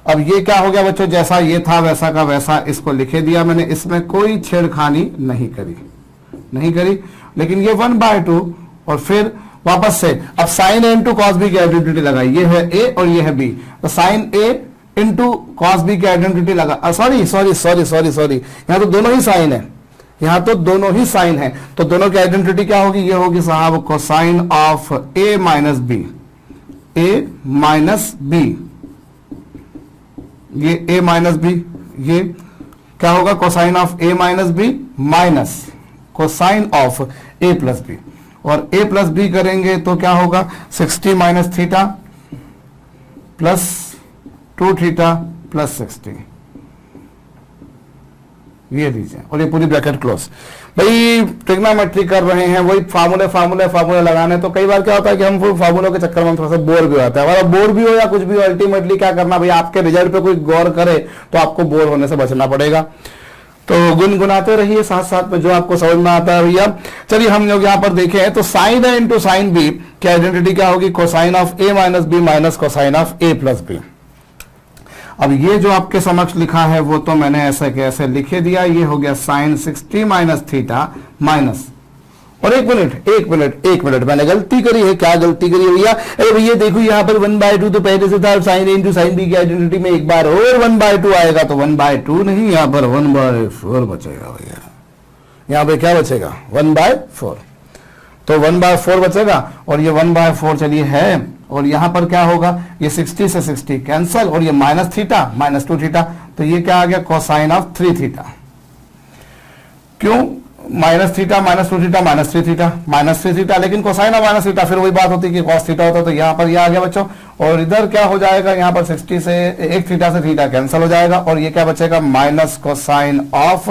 अब ये क्या हो गया बच्चों, जैसा ये था वैसा का वैसा इसको लिखे दिया मैंने, इसमें कोई छेड़खानी नहीं करी। लेकिन ये 1/2 और फिर वापस से अब sign A into cos B की आइडेंटिटी लगाई, ये है ए और ये है बी। तो sine A into cos B की आइडेंटिटी लगा, सॉरी, यहां तो दोनों ही साइन है, तो दोनों की आइडेंटिटी क्या होगी, ये होगी साहब cosine of A minus B, ये ए माइनस बी, ये क्या होगा cosine of A minus B minus cosine of A plus B. और ए प्लस बी करेंगे तो क्या होगा 60 minus theta plus 2 theta plus 60। ये लीजिए, और ये पूरी ब्रैकेट क्लोज। भाई ट्रिग्नोमेट्री कर रहे हैं, वही फार्मूले लगाने, तो कई बार क्या होता है कि हम फार्मूलों के चक्कर में थोड़ा सा बोर भी होता है। हमारा बोर भी हो या कुछ भी हो, अल्टीमेटली क्या करना भाई, आपके रिजल्ट पे कोई गौर करे तो आपको बोर होने से बचना पड़ेगा। तो गुनगुनाते रहिए साथ साथ में जो आपको समझ में आता है भैया। चलिए हम लोग यहाँ पर देखें तो sine A into sine B की आइडेंटिटी क्या होगी, cosine of A minus B minus cosine of A plus B. अब ये जो आपके समक्ष लिखा है वो तो मैंने ऐसे कैसे लिखे दिया, ये हो गया साइन 60 माइनस थीटा माइनस, और एक मिनट मैंने गलती करी है। क्या गलती करी है भैया? अरे भैया देखो यहाँ पर 1/2 तो पहले से था, sign A into sine B की आइडेंटिटी में एक बार और 1/2 आएगा, तो 1/2 नहीं, यहाँ पर 1/4 बचेगा भैया। यहाँ पे क्या बचेगा, 1/4, तो 1/4 बचेगा, और ये 1/4 चलिए है, और यहां पर क्या होगा, ये 60 से 60 कैंसल, और ये माइनस थीटा माइनस 2 थीटा, तो ये क्या आ गया, कोसाइन ऑफ 3 थीटा। क्यों minus theta minus 2 theta minus 3 theta minus 3 theta, लेकिन कोसाइन ऑफ माइनस थीटा फिर वही बात होती है कि कॉस थीटा होता, तो यहां पर ये आ गया बच्चों, और इधर क्या हो जाएगा, यहां पर 60 से एक थीटा से थीटा कैंसल हो जाएगा, और ये क्या बचेगा, माइनस कोसाइन ऑफ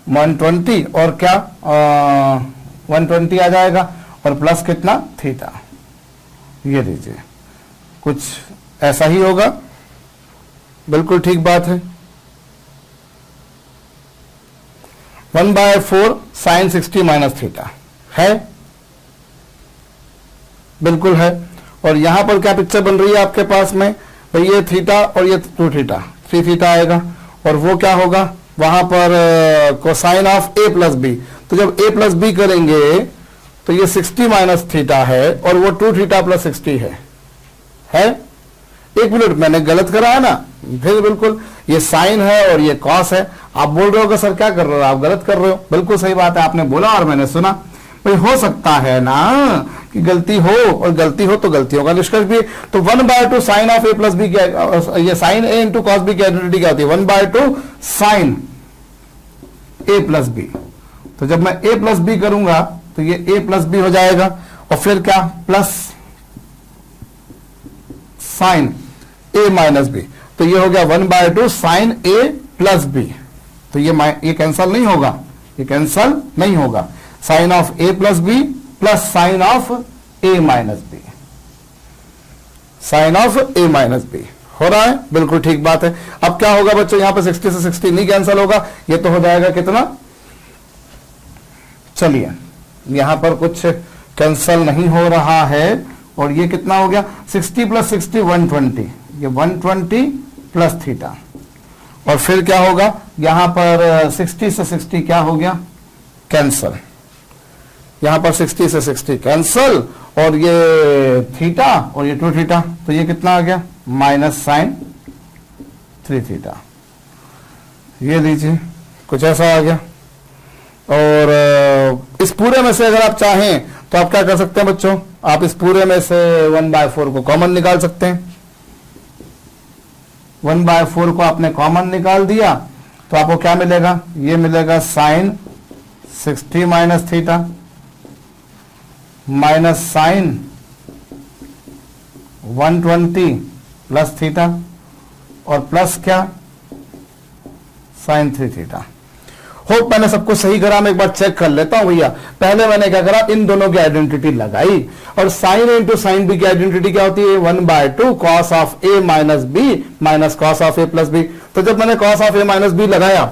120 और क्या 120 आ जाएगा, और प्लस कितना, थीटा। ये लीजिए, कुछ ऐसा ही होगा, बिल्कुल ठीक बात है। 1/4 साइन 60 माइनस थीटा है, बिल्कुल है। और यहां पर क्या पिक्चर बन रही है आपके पास में, तो ये थीटा और ये 2 थीटा 3 थीटा आएगा, और वो क्या होगा वहां पर cosine of A plus B. तो जब ए प्लस बी करेंगे तो ये 60 माइनस थीटा है, और वो 2 थीटा प्लस 60 है। एक मिनट, मैंने गलत करा है ना, फिर बिल्कुल ये साइन है और ये कॉस है। आप बोल रहे हो कि सर क्या कर रहे हो, आप गलत कर रहे हो, बिल्कुल सही बात है, आपने बोला और मैंने सुना। भाई हो सकता है ना कि गलती हो, और गलती हो तो गलतियों का निष्कर्ष भी। तो 1/2 sine of A plus B, ये sine A into cos B की आइडेंटिटी क्या होती है, 1/2 साइन ए प्लस बी। तो जब मैं ए प्लस बी करूंगा तो ये ए प्लस बी हो जाएगा, और फिर क्या, plus sine A minus B, तो ये हो गया 1/2 साइन ए प्लस बी। तो ये कैंसल नहीं होगा, ये कैंसल नहीं होगा, sine of A plus B plus sine of A minus B, sine of A minus B हो रहा है, बिल्कुल ठीक बात है। अब क्या होगा बच्चों, यहां पर 60 से 60 नहीं कैंसल होगा, ये तो हो जाएगा कितना, चलिए यहां पर कुछ कैंसल नहीं हो रहा है, और ये कितना हो गया, 60 प्लस 60 120, ये 120 प्लस थीटा, और फिर क्या होगा, यहां पर 60 से 60 क्या हो गया, कैंसल, यहां पर 60 से 60 कैंसल, और ये थीटा और ये 2 थीटा, तो ये कितना आ गया, माइनस साइन 3 थीटा। ये लीजिए, कुछ ऐसा आ गया। और इस पूरे में से अगर आप चाहें तो आप क्या कर सकते हैं बच्चों, आप इस पूरे में से 1/4 को कॉमन निकाल सकते हैं। 1/4 को आपने कॉमन निकाल दिया तो आपको क्या मिलेगा, ये मिलेगा sine 60 minus theta minus sine 120 plus theta, और प्लस क्या, साइन 3 थीटा। होप मैंने सबको सही करा, मैं एक बार चेक कर लेता हूं भैया। पहले मैंने क्या करा, इन दोनों की आइडेंटिटी लगाई, और sine A into sine B की आइडेंटिटी क्या होती है, 1/2 cos of A minus B minus cos of A plus B. तो जब मैंने cos of A minus B लगाया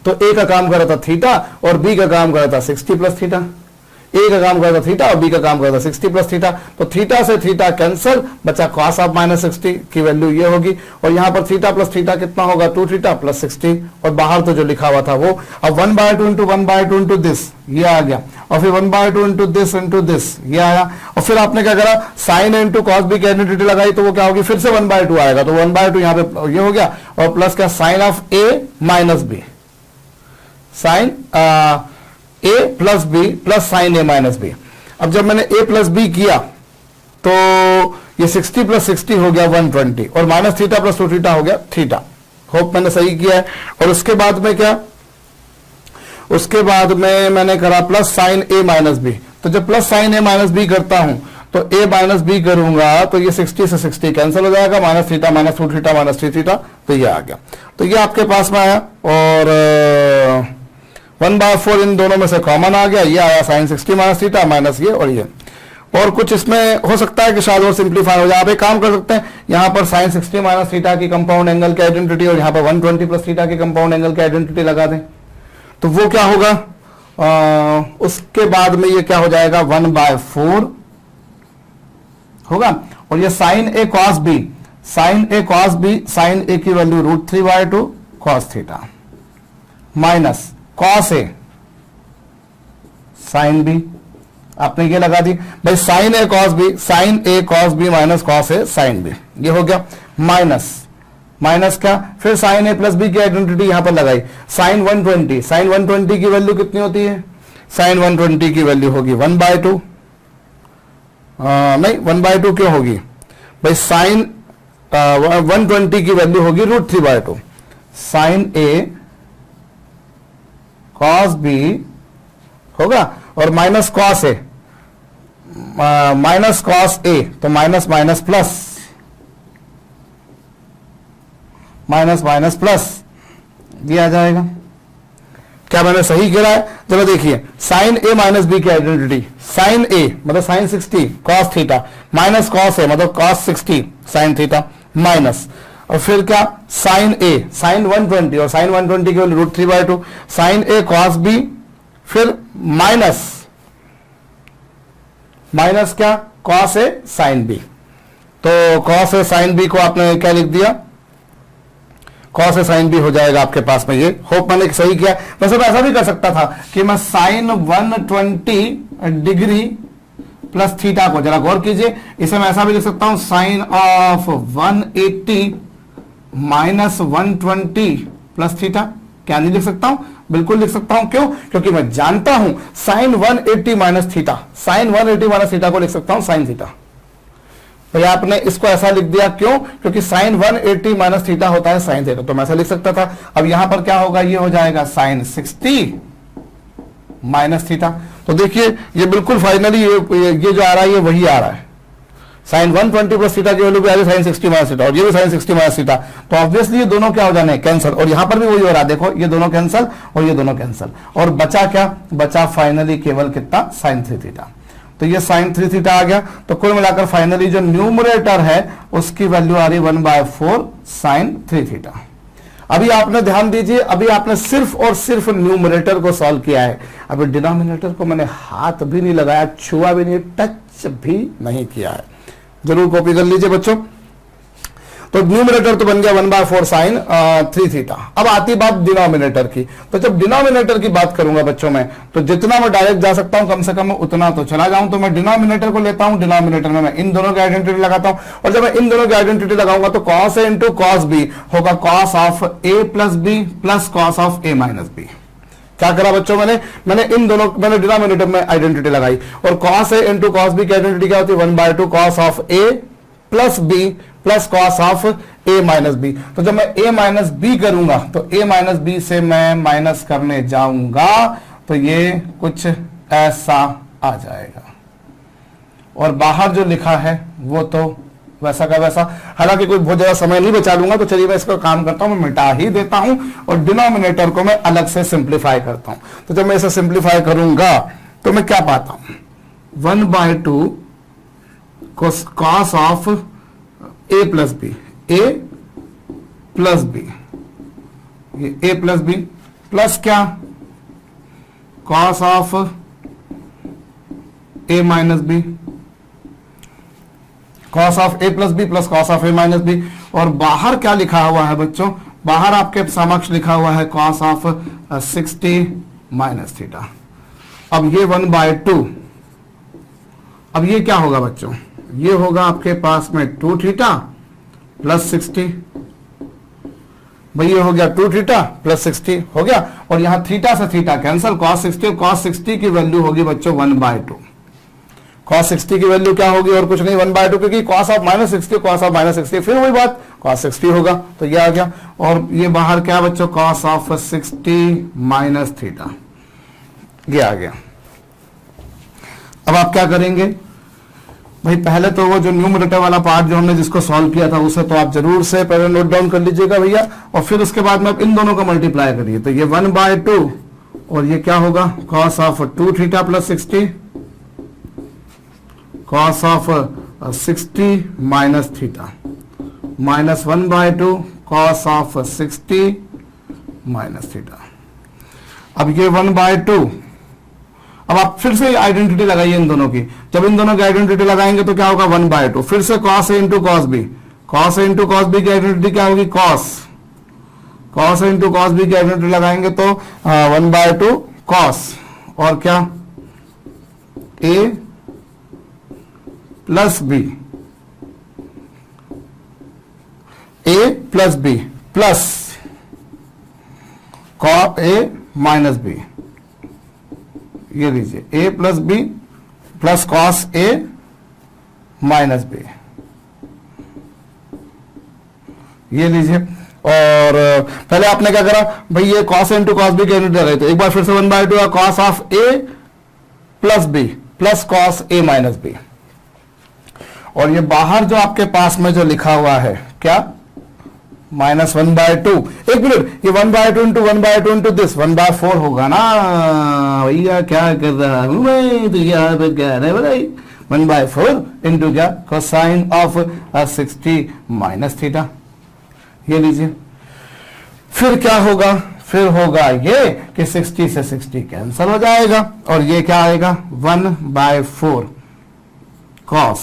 तो ए का काम कर रहा था थीटा, और बी का काम कर रहा था 60 प्लस थीटा। ए का काम करता थीटा और बी का काम करता 60 प्लस थीटा, तो थीटा से थीटा कैंसल, बचा कॉस ऑफ माइनस 60 की वैल्यू ये होगी, और यहां पर थीटा प्लस थीटा कितना होगा, 2 थीटा प्लस 60, और बाहर तो जो लिखा हुआ था वो। अब 1/2 इंटू 1/2 इंटू दिस, ये आ गया, और फिर 1/2 इंटू दिस ये आया, और फिर आपने क्या करा, साइन इंटू कॉस बी की आइडेंटिटी लगाई, तो वो क्या होगी, फिर से 1/2 आएगा, तो 1/2 यहां पे ये हो गया, और प्लस क्या, sine of A minus B, sine A plus B plus sine A minus B. अब जब मैंने ए प्लस बी किया तो ये 60 प्लस 60 हो गया 120, और माइनस थीटा प्लस 2 थीटा हो गया थीटा। होप मैंने सही किया है। और उसके बाद में क्या, उसके बाद में मैंने करा plus sine A minus B. तो जब plus sine A minus B करता हूं तो a माइनस बी करूंगा तो ये 60 से 60 कैंसिल हो जाएगा, minus theta minus 2 theta minus 3 theta, तो ये आ गया। तो ये आपके पास में आया और 1/4 इन दोनों में से कॉमन आ गया, ये आया साइन 60 माइनस थीटा माइनस ये और ये। और कुछ इसमें हो सकता है कि शायद और सिंप्लीफाई हो जाए। आप एक काम कर सकते हैं, यहाँ पर साइन 60 माइनस थीटा की कंपाउंड एंगल की आइडेंटिटी और यहाँ पर 120 प्लस थीटा की कंपाउंड एंगल की आइडेंटिटी लगा दें, तो वो क्या होगा, उसके बाद में ये क्या हो जाएगा 1/4 होगा। और ये sine A cos B, sine A cos B, sine A की value √3/2 cos theta minus cos A sine B, आपने ये लगा दी भाई sine A cos B, sine A cos B minus cos A sine B, ये हो गया। Minus minus क्या, फिर साइन ए प्लस बी की आइडेंटिटी यहां पर लगाई, साइन 120, साइन 120 की वैल्यू कितनी होती है, साइन 120 की वैल्यू होगी 1/2, नहीं 1/2 क्यों होगी भाई, साइन 120 की वैल्यू होगी √3/2, साइन ए कॉस बी होगा और minus cos A, minus cos ए, तो minus minus plus, minus minus plus ये आ जाएगा। क्या मैंने सही गिरा है? चलो देखिए, साइन ए माइनस बी की आइडेंटिटी, साइन ए मतलब sine 60 cos theta minus cos A मतलब कॉस 60 साइन थीटा माइनस, और फिर क्या साइन ए साइन 120 और साइन 120 की value √3/2, sign A cos B, फिर माइनस माइनस क्या कॉस ए साइन बी, तो कॉस ए साइन बी को आपने क्या लिख दिया, कॉस ए साइन बी हो जाएगा आपके पास में। ये होप मैंने सही किया। वैसे मैं ऐसा भी कर सकता था कि मैं साइन 120 डिग्री प्लस थीटा को, जरा गौर कीजिए, इसे मैं ऐसा भी लिख सकता हूं sine of 180 minus 120 plus theta. क्या नहीं लिख सकता हूं? बिल्कुल लिख सकता हूं। क्यों? क्योंकि मैं जानता हूं sine 180 minus theta, sine 180 minus theta को लिख सकता हूं साइन थीटा। तो आपने इसको ऐसा लिख दिया, क्यों? क्योंकि साइन 180 माइनस थीटा होता है साइन थीटा, तो मैं ऐसा लिख सकता था। अब यहां पर क्या होगा, ये हो जाएगा साइन 60 माइनस थीटा। तो देखिए ये बिल्कुल फाइनली ये जो आ रहा है ये वही आ रहा है, साइन 120 प्लस थीटा की वैल्यू भी आ रही है साइन 60 माइनस थीटा, और ये भी साइन 60 माइनस थीटा। तो ऑब्वियसली ये दोनों क्या हो जाने हैं, कैंसिल। और यहां पर भी वही हो रहा है, देखो ये दोनों कैंसिल और ये दोनों कैंसिल, और बचा क्या, बचा फाइनली केवल कितना, साइन 3 थीटा। तो ये साइन 3 थीटा आ गया। तो कुल मिलाकर फाइनली जो न्यूमरेटर है उसकी वैल्यू आ रही 1/4 साइन 3 थीटा। अभी आपने ध्यान दीजिए, अभी आपने सिर्फ और सिर्फ न्यूमरेटर को सॉल्व किया है, अभी डिनोमिनेटर को मैंने हाथ भी नहीं लगाया, छुआ भी नहीं, टच भी नहीं किया है। जरूर कॉपी कर लीजिए बच्चों। तो न्यूमरेटर तो बन गया 1/4 साइन 3 थीटा। अब आती बात डिनोमिनेटर की। तो जब डिनोमिनेटर की बात करूंगा बच्चों में, तो जितना मैं डायरेक्ट जा सकता हूं कम से कम उतना तो चला जाऊं। तो मैं डिनोमिनेटर को लेता हूं, डिनोमिनेटर में मैं इन दोनों की आइडेंटिटी लगाता हूं, और जब मैं इन दोनों की आइडेंटिटी लगाऊंगा तो cos A into cos B होगा cos of A plus B plus cos of A minus B. क्या करा बच्चों, मैंने इन दोनों, मैंने डिनोमिनेटर में आइडेंटिटी लगाई, और cos A into cos B की आइडेंटिटी क्या होती है, 1/2 cos of A plus B plus cos of A minus B. तो जब मैं ए माइनस बी करूंगा तो ए माइनस बी से मैं माइनस करने जाऊंगा तो ये कुछ ऐसा आ जाएगा, और बाहर जो लिखा है वो तो वैसा का वैसा। हालांकि कोई बहुत ज्यादा समय नहीं बचा लूंगा, तो चलिए मैं इसका काम करता हूं, मैं मिटा ही देता हूं और डिनोमिनेटर को मैं अलग से सिंप्लीफाई करता हूं। तो जब मैं इसे सिंप्लीफाई करूंगा तो मैं क्या पाता हूं, 1/2 cos of A plus B, A plus B, ये ए प्लस बी प्लस क्या, cos of A minus B, cos of A plus B plus cos of A minus B. और बाहर क्या लिखा हुआ है बच्चों, बाहर आपके समक्ष लिखा हुआ है कॉस ऑफ 60 माइनस थीटा। अब ये 1/2, अब ये क्या होगा बच्चों, ये होगा आपके पास में 2 थीटा प्लस 60, भाई ये हो गया 2 थीटा प्लस 60 हो गया, और यहां थीटा से थीटा कैंसिल, cos 60, cos 60 की वैल्यू होगी बच्चों 1/2। cos 60 की वैल्यू क्या होगी, और कुछ नहीं 1/2, क्योंकि cos ऑफ -60 cos ऑफ -60 फिर वही बात cos 60 होगा, तो ये आ गया। और ये बाहर क्या बच्चों, cos ऑफ 60 माइनस थीटा, ये आ गया। अब आप क्या करेंगे, भाई पहले तो वो जो न्यूमरेटर वाला पार्ट जो हमने जिसको सॉल्व किया था उसे तो आप जरूर से पहले नोट डाउन कर लीजिएगा भैया, और फिर उसके बाद में आप इन दोनों का मल्टीप्लाई करिए। तो ये 1/2 और ये क्या होगा, cos of 2 theta plus 60, cos of 60 minus theta, minus 1/2 cos of 60 minus theta. अब ये 1/2, अब आप फिर से आइडेंटिटी लगाइए इन दोनों की। जब इन दोनों की आइडेंटिटी लगाएंगे तो क्या होगा, 1/2, फिर से cos a into cos b, cos a into cos b की आइडेंटिटी क्या होगी, cos a into cos b की आइडेंटिटी लगाएंगे तो 1/2 cos, और क्या a plus b, a plus b plus cos a minus b, ये लीजिए a plus b plus cos a minus b, ये लीजिए। और पहले आपने क्या करा भाई, ये cos a into cos b की यूनिट लगाई, तो एक बार फिर से 1/2 cos of a plus b plus cos a minus b, और ये बाहर जो आपके पास में जो लिखा हुआ है क्या, माइनस 1/2। एक मिनट, ये 1/2 इंटू 1/2 इंटू दिस 1/4 होगा ना भैया, क्या कर रहा हूं मैं, तो यहाँ पे क्या है भाई, 1/4 इंटू क्या, कोसाइन ऑफ 60 माइनस थीटा, ये लीजिए। फिर क्या होगा, फिर होगा ये कि 60 से 60 कैंसिल हो जाएगा, और ये क्या आएगा 1/4 cos,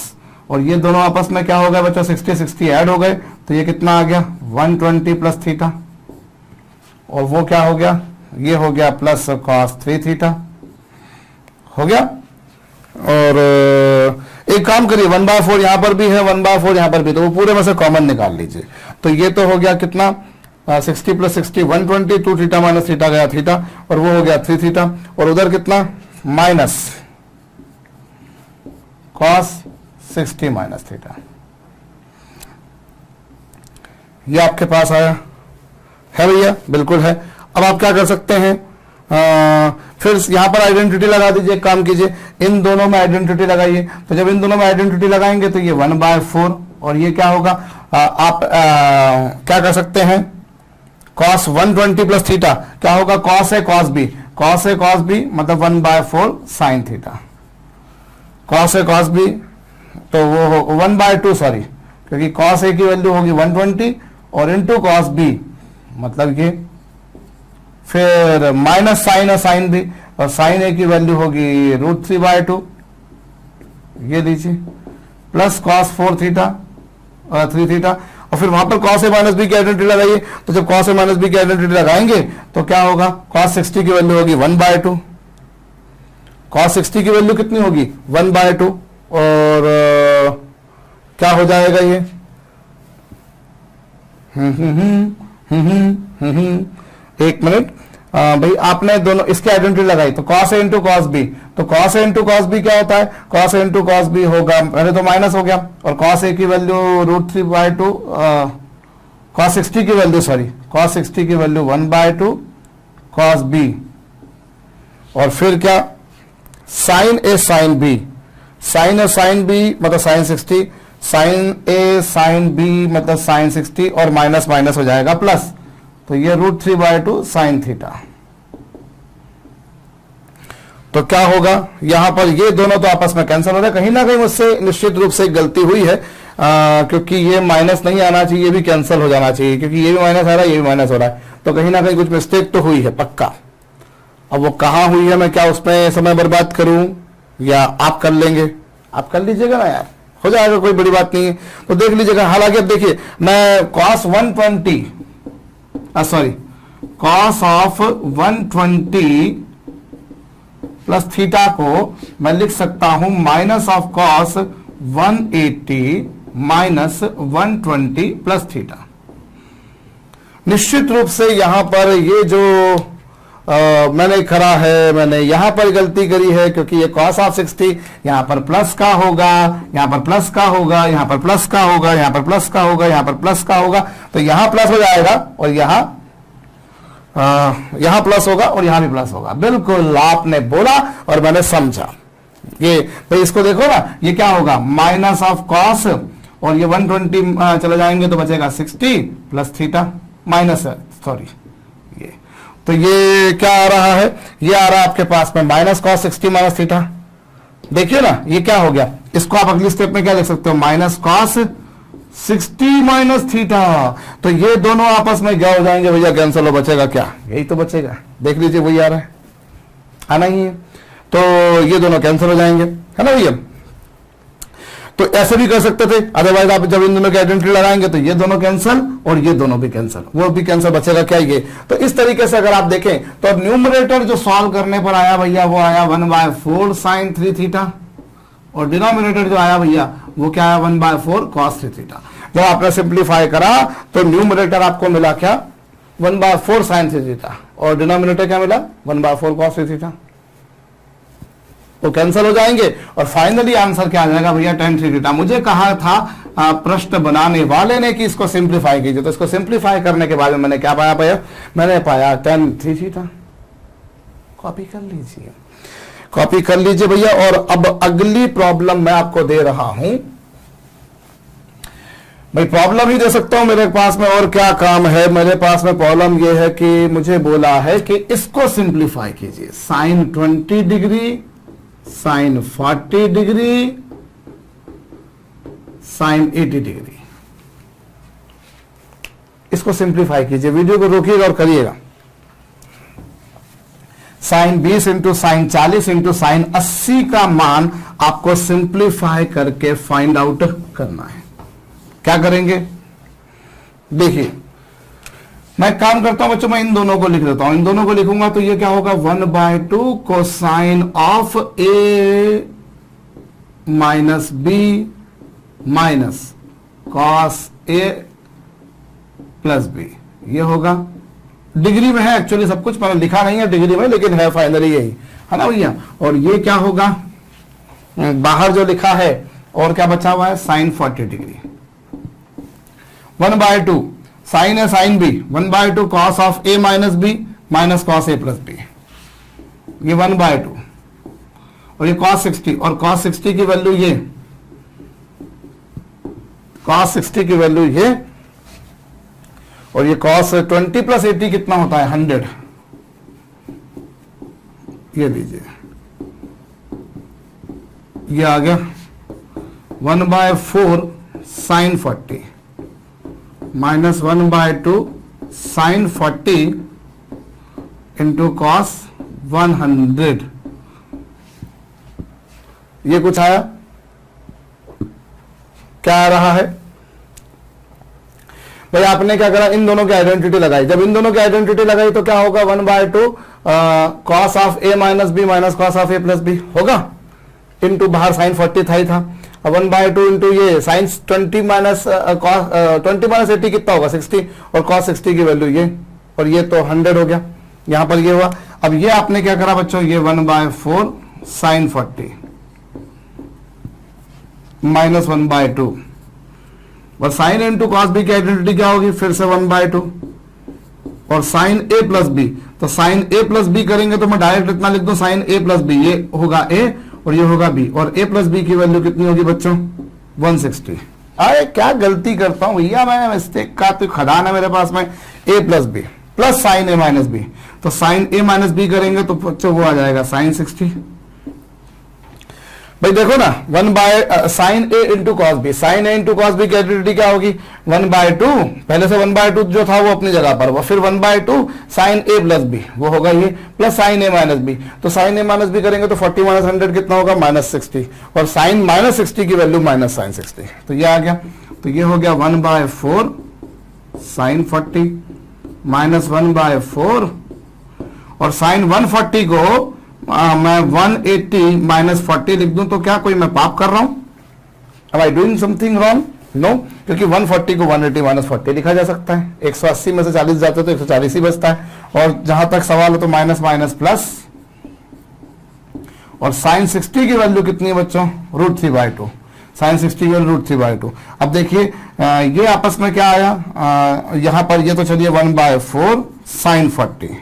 और ये दोनों आपस में क्या हो गया बच्चों, 60 ऐड हो गए, तो ये कितना आ गया 120 प्लस थीटा, और वो क्या हो गया, ये हो गया प्लस cos 3 थीटा हो गया। और एक काम करिए, 1/4 यहां पर भी है, 1/4 यहां पर भी, तो वो पूरे में से कॉमन निकाल लीजिए। तो ये तो हो गया कितना, 60 प्लस 60 120, 2 थीटा माइनस थीटा गया थीटा, और वो हो गया 3 थीटा, और उधर कितना माइनस cos 60 माइनस थीटा, ये आपके पास आया है भैया, बिल्कुल है। अब आप क्या कर सकते हैं, फिर यहां पर आइडेंटिटी लगा दीजिए, एक काम कीजिए, इन दोनों में आइडेंटिटी लगाइए। तो जब इन दोनों में आइडेंटिटी लगाएंगे तो ये 1/4, और ये क्या होगा, आप क्या कर सकते हैं, cos 120 प्लस थीटा क्या होगा, cos a cos b, cos a cos b मतलब 1/4 sin theta, cos a cos b, तो वो 1/2 सॉरी, क्योंकि cos a की वैल्यू होगी 120 और इंटू cos b मतलब ये, फिर माइनस साइन और साइन भी, और साइन a की वैल्यू होगी √3/2, ये लीजिए, प्लस cos 4 थीटा और 3 थीटा, और फिर वहां पर cos a माइनस b की आइडेंटिटी लगाइए। तो जब cos a माइनस b की आइडेंटिटी लगाएंगे तो क्या होगा, cos 60 की वैल्यू होगी 1/2, cos 60 की वैल्यू कितनी होगी 1/2, और क्या हो जाएगा ये, एक मिनट भाई, आपने दोनों इसकी आइडेंटिटी लगाई, तो cos a into cos b, तो cos a into cos b क्या होता है, cos a into cos b होगा, पहले तो माइनस हो गया, और cos a की वैल्यू √3/2, cos 60 की वैल्यू सॉरी, cos 60 की वैल्यू 1/2 cos b, और फिर क्या sin a sin b, sin a sin b मतलब sin 60, sin a sin b मतलब sin 60, और माइनस माइनस हो जाएगा प्लस, तो ये √3/2 sin थीटा। तो क्या होगा, यहां पर ये दोनों तो आपस में कैंसिल हो रहे हैं, कहीं ना कहीं मुझसे निश्चित रूप से गलती हुई है, क्योंकि ये माइनस नहीं आना चाहिए, ये भी कैंसिल हो जाना चाहिए, क्योंकि ये भी माइनस आ रहा है, ये भी माइनस हो रहा है, तो कहीं ना कहीं कुछ मिस्टेक तो हुई है पक्का। अब वो कहां हुई है, मैं क्या उसमें समय बर्बाद करूं, या आप कर लेंगे, आप कर लीजिएगा ना यार, हो जाएगा, कोई बड़ी बात नहीं है, तो देख लीजिएगा। हालांकि अब देखिए, मैं cos 120 sorry cos of 120 plus theta को मैं लिख सकता हूं minus of cos 180 minus 120 plus theta. निश्चित रूप से यहां पर ये जो मैंने करा है, मैंने यहां पर गलती करी है, क्योंकि ये cos ऑफ 60 यहां पर प्लस का होगा, यहां पर प्लस का होगा, यहां पर प्लस का होगा, यहां पर प्लस का होगा, यहां पर प्लस का होगा, तो यहां प्लस हो जाएगा, और यहां प्लस होगा, और यहां भी प्लस होगा। बिल्कुल आपने बोला और मैंने समझा, ये भाई इसको देखो ना, ये क्या होगा माइनस ऑफ कॉस, और ये 120 चले जाएंगे तो बचेगा 60 प्लस थीटा माइनस, सॉरी ये, तो ये क्या आ रहा है, ये आ रहा है आपके पास में माइनस कॉस 60 माइनस थीटा। देखिए ना ये क्या हो गया, इसको आप अगली स्टेप में क्या लिख सकते हो, माइनस कॉस 60 माइनस थीटा। तो ये दोनों आपस में क्या हो जाएंगे भैया, कैंसिल हो, बचेगा क्या, यही तो बचेगा, देख लीजिए वही आ रहा है, आना ही है, तो ये दोनों कैंसिल हो जाएंगे, है ना भैया। तो ऐसे भी कर सकते थे, अदरवाइज आप जब इन दोनों की आइडेंटिटी लगाएंगे तो ये दोनों कैंसिल और ये दोनों भी कैंसिल, वो भी कैंसिल, बचेगा क्या ये। तो इस तरीके से अगर आप देखें तो न्यूमरेटर जो सॉल्व करने पर आया भैया वो आया 1/4 साइन 3 थीटा, और डिनोमिनेटर जो आया भैया वो क्या आया 1/4 कॉस 3 थीटा। जब आपने सिंप्लीफाई करा तो न्यूमरेटर आपको मिला क्या 1/4 साइन 3 थीटा, और डिनोमिनेटर क्या मिला 1/4 कॉस 3 थीटा, वो कैंसिल हो जाएंगे, और फाइनली आंसर क्या आ जाएगा भैया tan 3 थीटा। मुझे कहा था प्रश्न बनाने वाले ने कि इसको सिंप्लीफाई कीजिए, तो इसको सिंप्लीफाई करने के बाद में मैंने क्या पाया भैया, मैंने पाया tan 3 थीटा। कॉपी कर लीजिए, कॉपी कर लीजिए भैया। और अब अगली प्रॉब्लम मैं आपको दे रहा हूं भाई, प्रॉब्लम ही दे सकता हूं, मेरे पास में और क्या काम है। मेरे पास में प्रॉब्लम यह है कि मुझे बोला है कि इसको सिंप्लीफाई कीजिए, sine 20 degree, sine 40 degree, sine 80 degree, इसको सिंप्लीफाई कीजिए। वीडियो को रोकिएगा और करिएगा। Sine 20 into sine 40 into sine 80 का मान आपको सिंप्लीफाई करके फाइंड आउट करना है। क्या करेंगे, देखिए मैं काम करता हूं बच्चों, मैं इन दोनों को लिख देता हूं, इन दोनों को लिखूंगा तो ये क्या होगा 1/2 cosine of A minus B minus cos A plus B, ये होगा। डिग्री में है एक्चुअली सब कुछ, मैंने लिखा नहीं है डिग्री में, लेकिन है फाइनली यही, है ना भैया। और ये क्या होगा, बाहर जो लिखा है और क्या बचा हुआ है साइन 40 डिग्री, 1/2 साइन है sine B, 1/2 cos of A minus B minus cos A plus B, ये 1/2, और ये कॉस 60, और कॉस 60 की वैल्यू ये, कॉस 60 की वैल्यू ये, और ये कॉस 20 प्लस 80 कितना होता है 100, ये लीजिए, ये आ गया 1/4 sine 40 minus 1/2 sine 40 into cos 100, ये कुछ आया, क्या आ रहा है भाई। आपने क्या करा, इन दोनों की आइडेंटिटी लगाई, जब इन दोनों की आइडेंटिटी लगाई तो क्या होगा 1/2 cos of A minus B minus cos of A plus B होगा, इंटू बाहर साइन 40 था ही था, 1/2 इंटू ये साइन 20 माइनस 80 कितना होगा 60, और कॉस 60 की वैल्यू ये, और ये तो 100 हो गया, यहां पर ये हुआ। अब ये आपने क्या करा बच्चों, ये 1/4 साइन 40 माइनस 1/2, और साइन इंटू कॉस बी की आइडेंटिटी क्या होगी, फिर से 1/2, और साइन ए प्लस बी, तो साइन ए प्लस बी करेंगे तो मैं डायरेक्ट इतना लिख दूं साइन ए प्लस बी, ये होगा ए और ये होगा बी, और ए प्लस बी की वैल्यू कितनी होगी बच्चों 160। अरे क्या गलती करता हूं भैया मैं, मिस्टेक का तो खदान है मेरे पास में, ए plus B plus sine A minus B, तो साइन ए माइनस बी करेंगे तो बच्चों वो आ जाएगा साइन 60। भाई देखो ना 1 sign A into cos B, sine A into cos B की आइडेंटिटी क्या होगी 1/2, पहले से 1/2 जो था वो अपनी जगह पर, वो फिर 1/2 साइन ए प्लस बी, वो होगा ये, plus sine A minus B, तो साइन ए माइनस बी करेंगे तो 40 माइनस 100 कितना होगा -60, और साइन -60 की वैल्यू माइनस साइन 60, तो ये आ गया, तो ये हो गया 1/4 साइन 40 माइनस 1/4, और साइन 140 को मैं 180 माइनस 40 लिख दूं तो क्या कोई मैं पाप कर रहा हूं, am I doing something wrong? No, क्योंकि 140 को 180 माइनस 40 लिखा जा सकता है, 180 में से 40 जाते तो 140 ही बचता है, और जहां तक सवाल हो तो माइनस माइनस प्लस, और साइन 60 की वैल्यू कितनी है बच्चों √3/2, साइन 60 की वैल्यू √3/2। अब देखिए ये आपस में क्या आया, यहां पर ये तो चलिए 1/4 साइन 40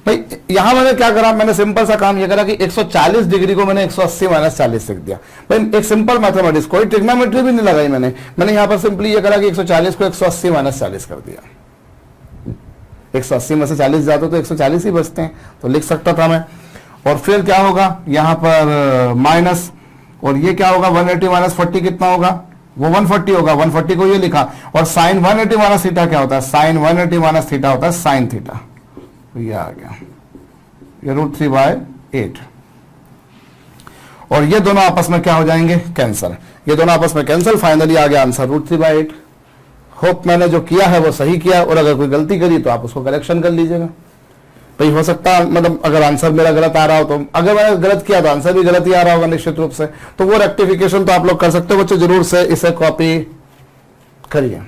भाई यहां मैंने क्या करा, मैंने सिंपल सा काम ये करा कि 140 डिग्री को मैंने 180 माइनस 40 लिख दिया। भाई एक सिंपल मैथमेटिक्स, कोई ट्रिग्नोमेट्री भी नहीं लगाई मैंने यहां पर सिंपली ये करा कि 140 को 180 माइनस 40 कर दिया। 180 में से 40 जाते तो 140 ही बचते हैं, तो लिख सकता था मैं। और फिर क्या होगा यहां पर माइनस, और ये क्या होगा 180 माइनस 40 कितना होगा, वो 140 होगा। 140 को ये लिखा, और साइन 180 माइनस थीटा क्या होता है, साइन 180 माइनस थीटा होता है साइन थीटा। तो ये आ गया, ये √3/8। और ये दोनों आपस में क्या हो जाएंगे, कैंसल। ये दोनों आपस में कैंसल, फाइनली आ गया आंसर √3/8। होप मैंने जो किया है वो सही किया, और अगर कोई गलती करी तो आप उसको करेक्शन कर लीजिएगा। भाई हो सकता है मतलब अगर आंसर मेरा गलत आ रहा हो, तो अगर मैंने गलत किया तो आंसर भी गलत ही आ रहा होगा निश्चित रूप से, तो वो रेक्टिफिकेशन तो आप लोग कर सकते हो बच्चों, जरूर से इसे कॉपी करिए।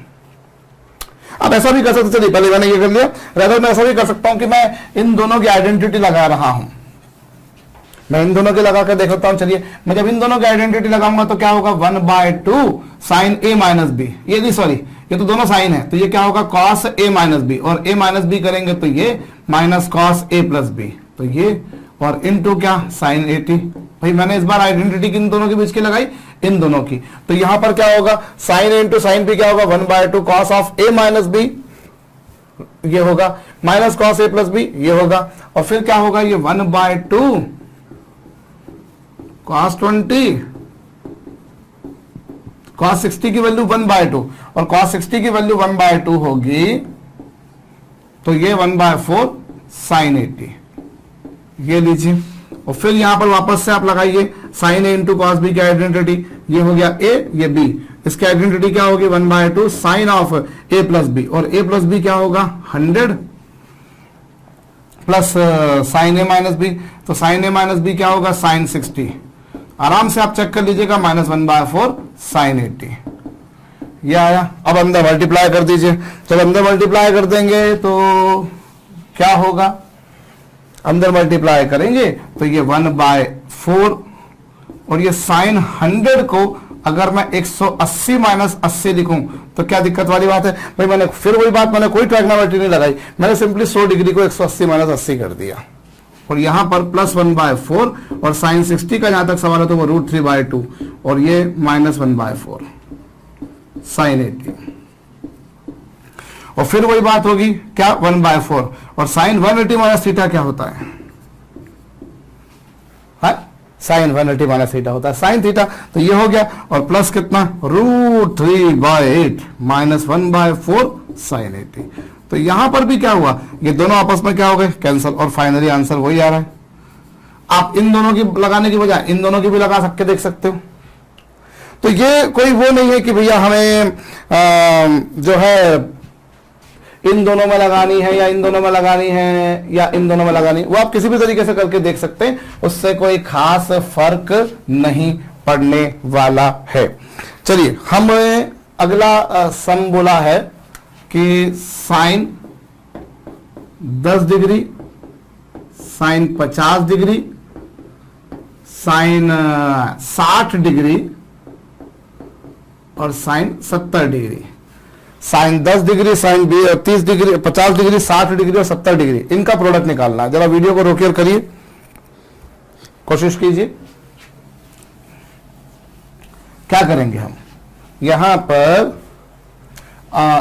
अब ऐसा भी कर सकते, चलिए पहले मैंने ये कर लिया, रैदर मैं ऐसा भी कर सकता हूं कि मैं इन दोनों की आइडेंटिटी लगा रहा हूं, मैं इन दोनों के लगा कर देख सकता हूं। चलिए मैं जब इन दोनों की आइडेंटिटी लगाऊंगा तो क्या होगा 1/2 साइन a माइनस बी, ये नहीं सॉरी ये तो दोनों साइन है, तो ये क्या होगा cos a माइनस बी, और a माइनस बी करेंगे तो ये minus cos a plus B, तो ये और इनटू क्या साइन 80। भाई मैंने इस बार आइडेंटिटी किन दोनों के बीच की लगाई, इन दोनों की, तो यहां पर क्या होगा sine a into sine B क्या होगा 1/2 cos of a minus B, ये होगा minus cos a plus B, ये होगा, और फिर क्या होगा ये 1/2 cos 20 cos 60 की वैल्यू 1/2, और cos 60 की वैल्यू 1/2 होगी, तो ये 1/4 साइन 80, ये लीजिए। और फिर यहां पर वापस से आप लगाइए sine a into cos B की आइडेंटिटी, ये हो गया a, ये b, इसकी आइडेंटिटी क्या होगी 1/2 sine of a plus B, और a प्लस बी क्या होगा 100 plus sine a minus B, तो साइन a माइनस बी क्या होगा साइन 60, आराम से आप चेक कर लीजिएगा -1/4 साइन 80, ये आया। अब अंदर मल्टीप्लाई कर दीजिए, जब अंदर मल्टीप्लाई कर देंगे तो क्या होगा, अंदर मल्टीप्लाई करेंगे तो ये 1/4, और ये साइन 100 को अगर मैं 180 माइनस 80 लिखूं तो क्या दिक्कत वाली बात है। भाई मैंने फिर वही बात, मैंने कोई ट्रायगोनोमेट्री नहीं लगाई, मैंने सिंपली 100 डिग्री को 180 माइनस 80 कर दिया, और यहां पर प्लस 1/4, और साइन 60 का जहां तक सवाल है तो वो √3/2, और ये -1/4 साइन 80, और फिर वही बात होगी क्या 1/4, और साइन 180 माइनस थीटा क्या होता है, साइन 180 माइनस थीटा होता है साइन थीटा, तो ये हो गया, और प्लस कितना √3/8 -1/4 साइन 80। तो यहां पर भी क्या हुआ, ये दोनों आपस में क्या हो गए कैंसल, और फाइनली आंसर वही आ रहा है। आप इन दोनों की लगाने की बजाय इन दोनों की भी लगा सकते देख सकते हो। तो ये कोई वो नहीं है कि भैया हमें जो है इन दोनों में लगानी है या इन दोनों में लगानी है या इन दोनों में लगानी, वो आप किसी भी तरीके से करके देख सकते हैं, उससे कोई खास फर्क नहीं पड़ने वाला है। चलिए हमें अगला सम बोला है कि sine 10 degree, sine 50 degree, sine 60 degree और sine 70 degree, sine 10 degree, sine 30 degree, 50 degree, 60 degree और 70 डिग्री, इनका प्रोडक्ट निकालना है। जरा वीडियो को रोकिए और करिए, कोशिश कीजिए। क्या करेंगे हम यहां पर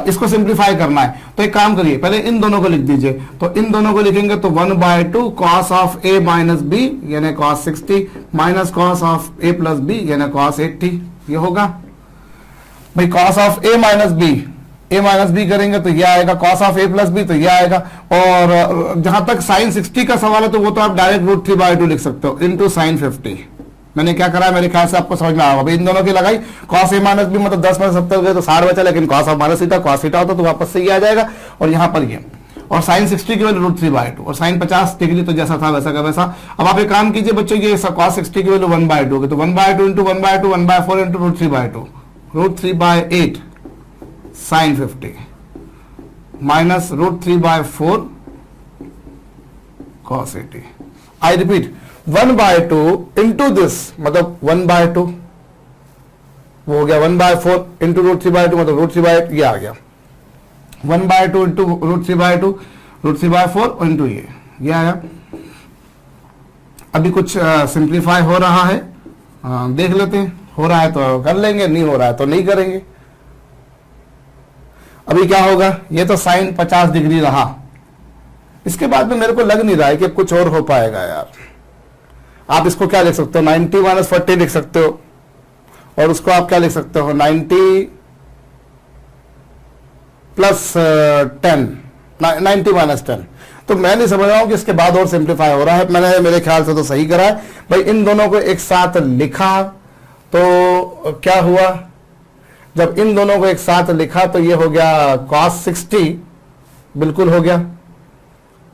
इसको सिंप्लीफाई करना है, तो एक काम करिए पहले इन दोनों को लिख दीजिए, तो इन दोनों को लिखेंगे तो 1/2 cos of a minus B यानी cos 60 minus cos of a plus B यानी cos 80, ये होगा। भाई cos of a minus B करेंगे तो ये आएगा, cos of a plus B तो ये आएगा, और जहां तक साइन 60 का सवाल है तो वो तो आप डायरेक्ट √3/2 लिख सकते हो इंटू साइन 50। मैंने क्या करा है मेरे ख्याल से आपको समझ में आएगा। भाई इन दोनों की लगाई, cos a माइनस बी मतलब 10 में 70 गए तो 60 बचा, लेकिन cos of minus theta cos theta होता तो वापस से ये आ जाएगा, और यहां पर ये, और साइन 60 की वैल्यू √3/2, और साइन 50 डिग्री तो जैसा था वैसा का वैसा। अब आप एक काम कीजिए बच्चों, ये cos 60 की वैल्यू 1/2 होगी, तो 1/2 into 1/2 1/4 into √3/2, √3/8 sine 50 minus √3/4 cos 80। I repeat 1/2 into this मतलब 1/2, वो हो गया 1/4 इंटू √3/2 मतलब √3/8, ये आ गया 1/2 इंटू √3/2 √3/4 इंटू ये ये आया। अभी कुछ सिंप्लीफाई हो रहा है, देख लेते हैं, हो रहा है तो कर लेंगे, नहीं हो रहा है तो नहीं करेंगे। अभी क्या होगा, ये तो साइन 50 डिग्री रहा, इसके बाद में मेरे को लग नहीं रहा है कि कुछ और हो पाएगा यार। आप इसको क्या लिख सकते हो, 90 माइनस 40 लिख सकते हो, और उसको आप क्या लिख सकते हो, 90 प्लस 10, 90 माइनस 10। तो मैं नहीं समझ रहा हूं कि इसके बाद और सिंप्लीफाई हो रहा है। मैंने मेरे ख्याल से तो सही करा है भाई। इन दोनों को एक साथ लिखा तो क्या हुआ, जब इन दोनों को एक साथ लिखा तो ये हो गया cos 60, बिल्कुल हो गया।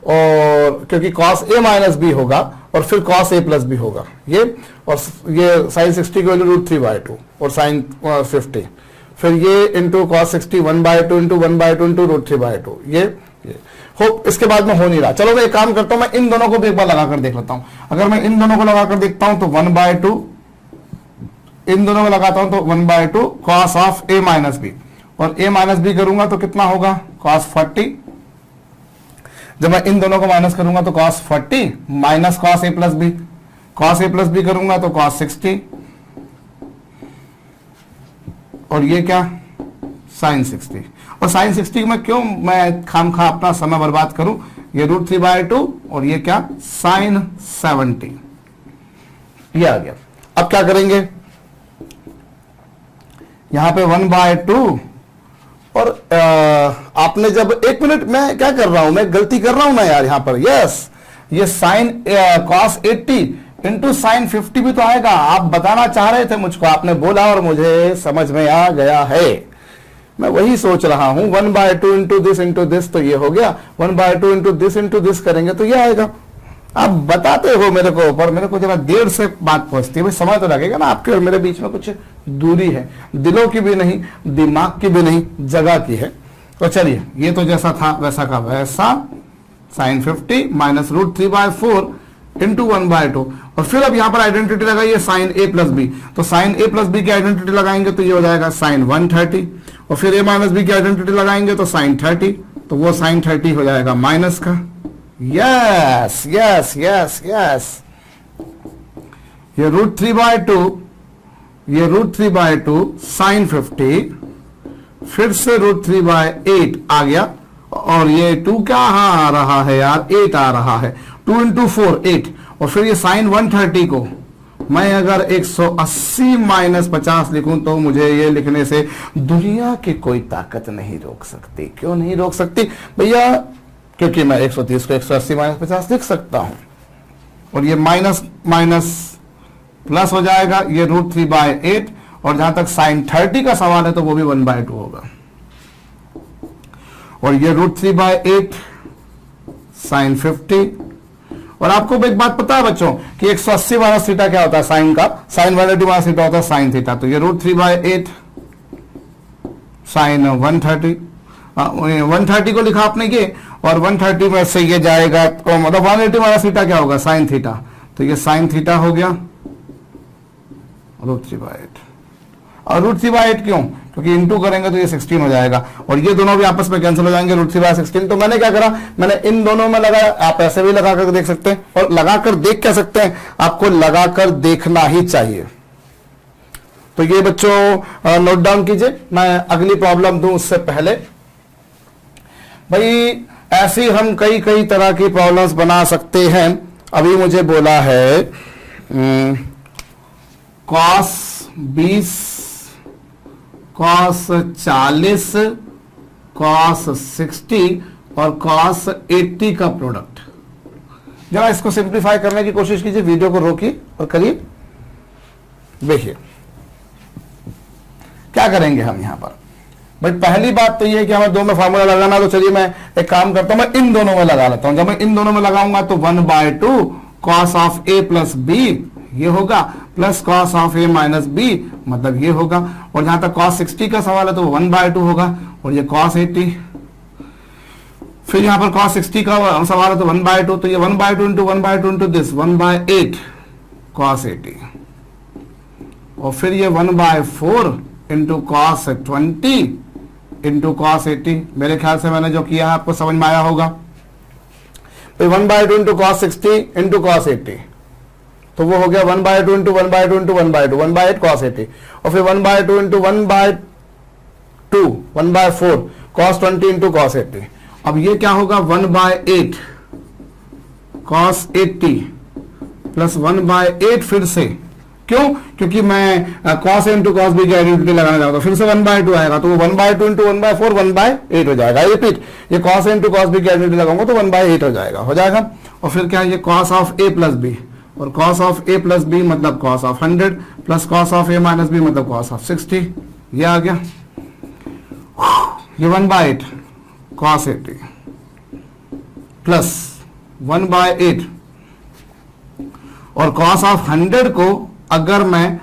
और क्योंकि cos a माइनस बी होगा और फिर cos a प्लस बी होगा ये, और ये sin 60 की वैल्यू √3/2 और sin 50, फिर ये इंटू cos 60 1/2 इंटू 1/2 इंटू √3/2 ये हो। इसके बाद में हो नहीं रहा। चलो मैं एक काम करता हूं, मैं इन दोनों को भी एक बार लगाकर देख लेता हूं। अगर मैं इन दोनों को लगाकर देखता हूं तो 1/2, इन दोनों को लगाता हूं तो 1/2 cos of a minus B, और a माइनस बी करूंगा तो कितना होगा cos 40। जब मैं इन दोनों को माइनस करूंगा तो cos 40 minus cos a plus B, cos a plus B करूंगा तो cos 60, और ये क्या sin 60। और sin 60 में क्यों मैं खामखा अपना समय बर्बाद करूं, ये √3/2 और ये क्या sin 70, ये आ गया। अब क्या करेंगे, यहां पे 1/2, और आपने जब, एक मिनट, मैं क्या कर रहा हूं, मैं गलती कर रहा हूं ना यार यहां पर। यस, ये sin cos 80 इंटू साइन 50 भी तो आएगा। आप बताना चाह रहे थे मुझको, आपने बोला और मुझे समझ में आ गया है। मैं वही सोच रहा हूं, 1/2 इंटू दिस तो ये हो गया, 1/2 इंटू दिस करेंगे तो ये आएगा। आप बताते हो मेरे को, पर मेरे को जरा देर से बात पहुंचती है भाई, समय तो लगेगा ना। आपके और मेरे बीच में कुछ दूरी है, दिलों की भी नहीं, दिमाग की भी नहीं, जगह की है। तो चलिए, ये तो जैसा था वैसा का वैसा, sin 50 माइनस √3/4 इंटू 1/2, और फिर अब यहां पर आइडेंटिटी लगाइए sin a प्लस बी। तो sin a प्लस बी की आइडेंटिटी लगाएंगे तो ये हो जाएगा sin 130, और फिर a माइनस बी की आइडेंटिटी लगाएंगे तो sin 30, तो वो sin 30 हो जाएगा माइनस का। यस यस यस यस, ये √3/2, ये √3/2 sin 50, फिर से √3/8 आ गया, और ये 2 क्या आ रहा है यार, 8 आ रहा है, 2 इंटू 4 8, और फिर ये sin 130 को मैं अगर 180 माइनस 50 लिखूं तो मुझे ये लिखने से दुनिया की कोई ताकत नहीं रोक सकती। क्यों नहीं रोक सकती भैया, क्योंकि मैं 130 को 180 माइनस 50 लिख सकता हूं, और ये माइनस माइनस प्लस हो जाएगा, ये √3/8, और जहां तक sin 30 का सवाल है तो वो भी 1/2 होगा, और ये √3/8 sin 50। और आपको एक बात पता है बच्चों कि 180 माइनस थीटा क्या होता है, साइन का, sin 180 माइनस थीटा होता है sin थीटा। तो ये √3/8 sin 130, 130 को लिखा आपने ये, और 130 में से ये जाएगा तो मतलब 180 माइनस थीटा क्या होगा, sin थीटा। तो ये sin थीटा हो गया √3/8, और √3/8 क्यों, क्योंकि इंटू करेंगे तो ये 16 हो जाएगा, और ये दोनों भी आपस में कैंसिल हो जाएंगे, √3/16। तो मैंने क्या करा, मैंने इन दोनों में लगाया। आप ऐसे भी लगाकर देख सकते हैं, और लगाकर देख क्या सकते हैं, आपको लगाकर देखना ही चाहिए। तो ये बच्चों नोट डाउन कीजिए, मैं अगली प्रॉब्लम दूं उससे पहले। भाई ऐसी हम कई कई तरह की प्रॉब्लम्स बना सकते हैं। अभी मुझे बोला है cos 20, cos 40, cos 60 और cos 80 का प्रोडक्ट। जरा इसको सिंप्लीफाई करने की कोशिश कीजिए, वीडियो को रोकिए और करिए। देखिए क्या करेंगे हम यहां पर। भाई पहली बात तो ये है कि हमें दो में फार्मूला लगाना, तो चलिए मैं एक काम करता हूं, मैं इन दोनों में लगा लेता हूं। जब मैं इन दोनों में लगाऊंगा तो 1/2 cos of a plus B ये होगा, plus cos of a minus B मतलब ये होगा, और जहां तक cos 60 का सवाल है तो 1/2 होगा, और ये cos 80, फिर यहां पर cos 60 का सवाल है तो 1/2, तो ये 1/2 इंटू 1/2 इंटू दिस 1/8 cos 80, और फिर ये 1/4 इंटू cos 20 इंटू cos 80। मेरे ख्याल से मैंने जो किया है आपको समझ में आया होगा। तो 1/2 इंटू कॉस 60 इंटू कॉस 80, तो वो हो गया 1/2 इंटू 1/2 इंटू 1/2 1/8 कॉस 80, और फिर 1/2 इंटू 1/2 1/4 कॉस 20 इंटू कॉस 80। अब ये क्या होगा 1/8 कॉस 80 प्लस 1/8 फिर से, क्यों? क्योंकि मैं कॉस इंटू कॉस बी की आइडेंटिटी लगाना चाहता हूं, फिर से 1/2 आएगा, तो वो 1/2 इंटू 1/4 1/8 हो जाएगा। रिपीट, ये कॉस इंटू कॉस बी की आइडेंटिटी लगाऊंगा तो 1/8 हो जाएगा। और फिर क्या है, ये cos of A plus B, और cos of A plus B मतलब cos of 100 plus cos of A minus B मतलब कॉस ऑफ 60, ये आ गया। ये 1/8 कॉस 80 प्लस 1/8, और कॉस ऑफ 100 को अगर मैं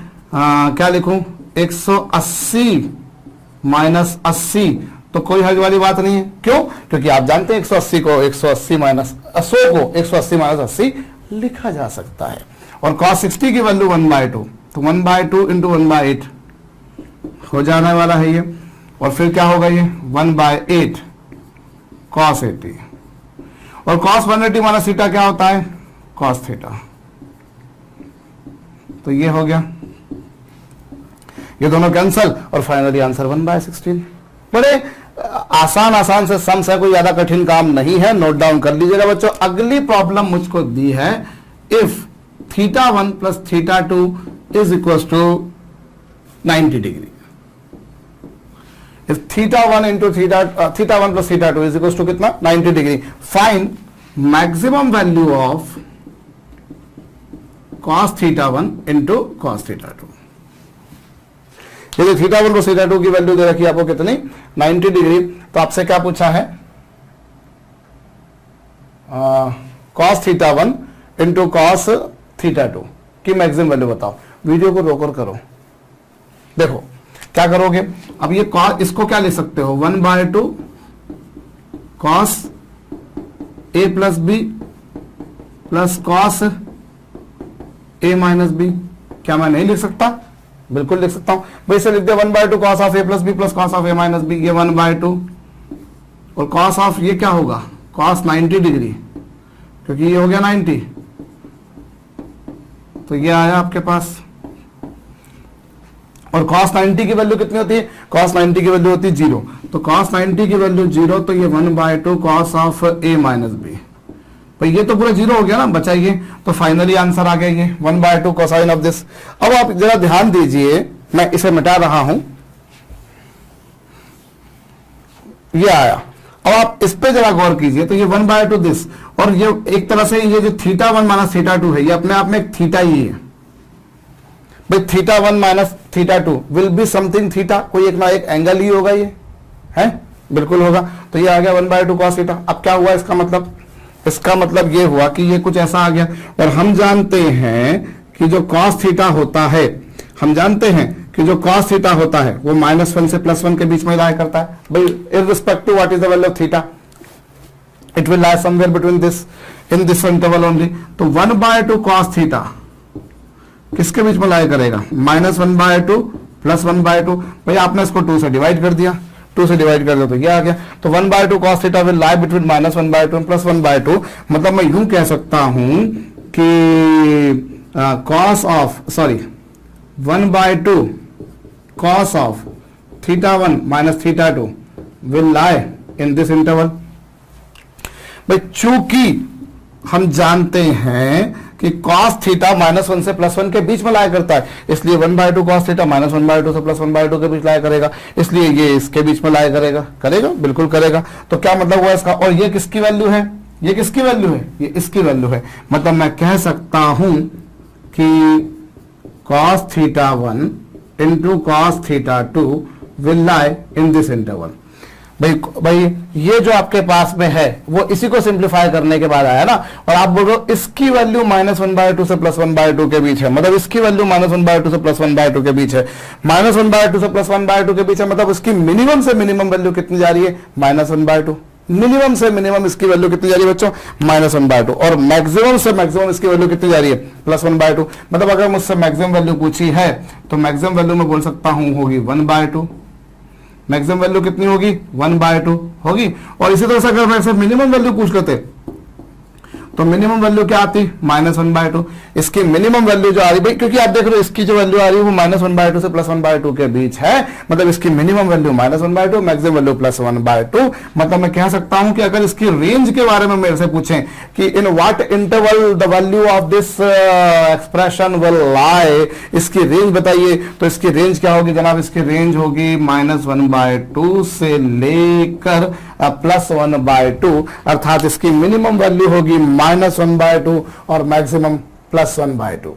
क्या लिखूं 180 माइनस 80, तो कोई हर्ज वाली बात नहीं है। क्यों? क्योंकि आप जानते हैं 180 को 180 माइनस 100 को 180 माइनस 80 लिखा जा सकता है। और cos 60 की वैल्यू 1/2, तो 1/2 इंटू 1/8 हो जाने वाला है ये। और फिर क्या होगा ये 1/8 cos 80, और cos 180 माइनस थीटा क्या होता है cos थीटा, तो ये हो गया, ये दोनों कैंसल, और फाइनली आंसर 1/16। बड़े आसान से सम्स है, कोई ज्यादा कठिन काम नहीं है, नोट डाउन कर लीजिएगा बच्चों। अगली प्रॉब्लम मुझको दी है, if θ1 plus θ2 is equal to 90 degree, if θ1 into θ1 plus θ2 is equal to कितना 90 degree, find maximum value of cos θ1 into cos θ2। यदि θ1 को θ2 की वैल्यू दे रखी है आपको कितनी 90 डिग्री, तो आपसे क्या पूछा है cos θ1 इंटू cos θ2 की मैक्सिमम वैल्यू बताओ। वीडियो को रोक करो, देखो क्या करोगे। अब ये इसको क्या ले सकते हो 1/2 cos a plus B plus cos a minus B, क्या मैं नहीं लिख सकता? बिल्कुल लिख सकता हूं। भाई से लिख दे 1/2 cos of a plus B plus cos of a minus B, ये 1/2, और cos ऑफ ये क्या होगा cos 90 डिग्री, क्योंकि ये हो गया 90, तो ये आया आपके पास। और cos 90 की वैल्यू कितनी होती है? cos 90 की वैल्यू होती है 0, तो cos 90 की वैल्यू 0, तो ये 1/2 cos of a minus B, भाई ये तो पूरा 0 हो गया ना, बचाइए, तो फाइनली आंसर आ गया ये 1/2 कोसाइन ऑफ दिस। अब आप जरा ध्यान दीजिए, मैं इसे मिटा रहा हूं, ये आया। अब आप इस पे जरा गौर कीजिए, तो ये 1/2 दिस, और ये एक तरह से ये जो θ1 माइनस θ2 है, ये अपने आप में एक थीटा ही है भाई। θ1 minus θ2 will be something theta, कोई एक ना एक एंगल ही होगा, ये है बिल्कुल होगा। तो ये आ गया 1/2 cos θ। अब क्या हुआ इसका मतलब? इसका मतलब ये हुआ कि ये कुछ ऐसा आ गया, और हम जानते हैं कि जो cos θ होता है, हम जानते हैं कि जो cos θ होता है वो -1 से +1 के बीच में लाई करता है भाई, irrespective what is the value of theta, it will lie somewhere between this, in this interval only. तो 1/2 cos θ किसके बीच में लाई करेगा? -1/2 प्लस 1/2, भाई आपने इसको 2 से डिवाइड कर दिया, 2 से डिवाइड कर दो तो ये आ गया। तो 1/2 cos θ will lie between -1/2 and +1/2, मतलब मैं यूं कह सकता हूं कि cos of 1/2 cos of θ1 minus θ2 will lie in this interval. भाई चूंकि हम जानते हैं कि cos θ -1 से +1 के बीच में लाया करता है, इसलिए 1/2 cos θ -1/2 से +1/2 के बीच लाया करेगा, इसलिए ये इसके बीच में लाया करेगा बिल्कुल करेगा। तो क्या मतलब हुआ इसका? और ये किसकी वैल्यू है? ये किसकी वैल्यू है? ये इसकी वैल्यू है। मतलब मैं कह सकता हूं कि cos θ1 into cos θ2 will lie in this interval. भाई ये जो आपके पास में है वो इसी को सिंप्लीफाई करने के बाद आया ना, और आप बोल रहे हो इसकी वैल्यू -1/2 से +1/2 के बीच है, मतलब इसकी वैल्यू -1/2 से +1/2 के बीच है, -1/2 से +1/2 के बीच है, मतलब इसकी मिनिमम से मिनिमम वैल्यू कितनी जा रही है? -1/2। मिनिमम से मिनिमम इसकी वैल्यू कितनी जा रही है बच्चों? -1/2। और मैक्सिमम से मैक्सिमम इसकी वैल्यू कितनी जा रही है? +1/2। मतलब अगर मुझसे मैक्सिमम वैल्यू पूछी है तो मैक्सिमम वैल्यू मैं बोल सकता हूं होगी 1/2। मैक्सिमम वैल्यू कितनी होगी? 1/2 होगी। और इसी तरह से अगर मैं मिनिमम वैल्यू पूछ लेते तो मिनिमम वैल्यू क्या आती, -1/2। इसकी मिनिमम वैल्यू जो आ रही भाई, क्योंकि आप देख रहे हो इसकी जो वैल्यू आ रही है वो -1/2 से +1/2 के बीच है, मतलब इसकी मिनिमम वैल्यू -1/2, मैक्सिमम वैल्यू +1/2। मतलब मैं कह सकता हूं कि अगर इसकी रेंज के बारे में मेरे से पूछें कि in what interval the value of this expression will lie, इसकी रेंज बताइए, तो इसकी रेंज क्या होगी जनाब, इसकी रेंज होगी -1/2 से लेकर +1/2, अर्थात इसकी मिनिमम वैल्यू होगी -1/2 और मैक्सिमम +1/2।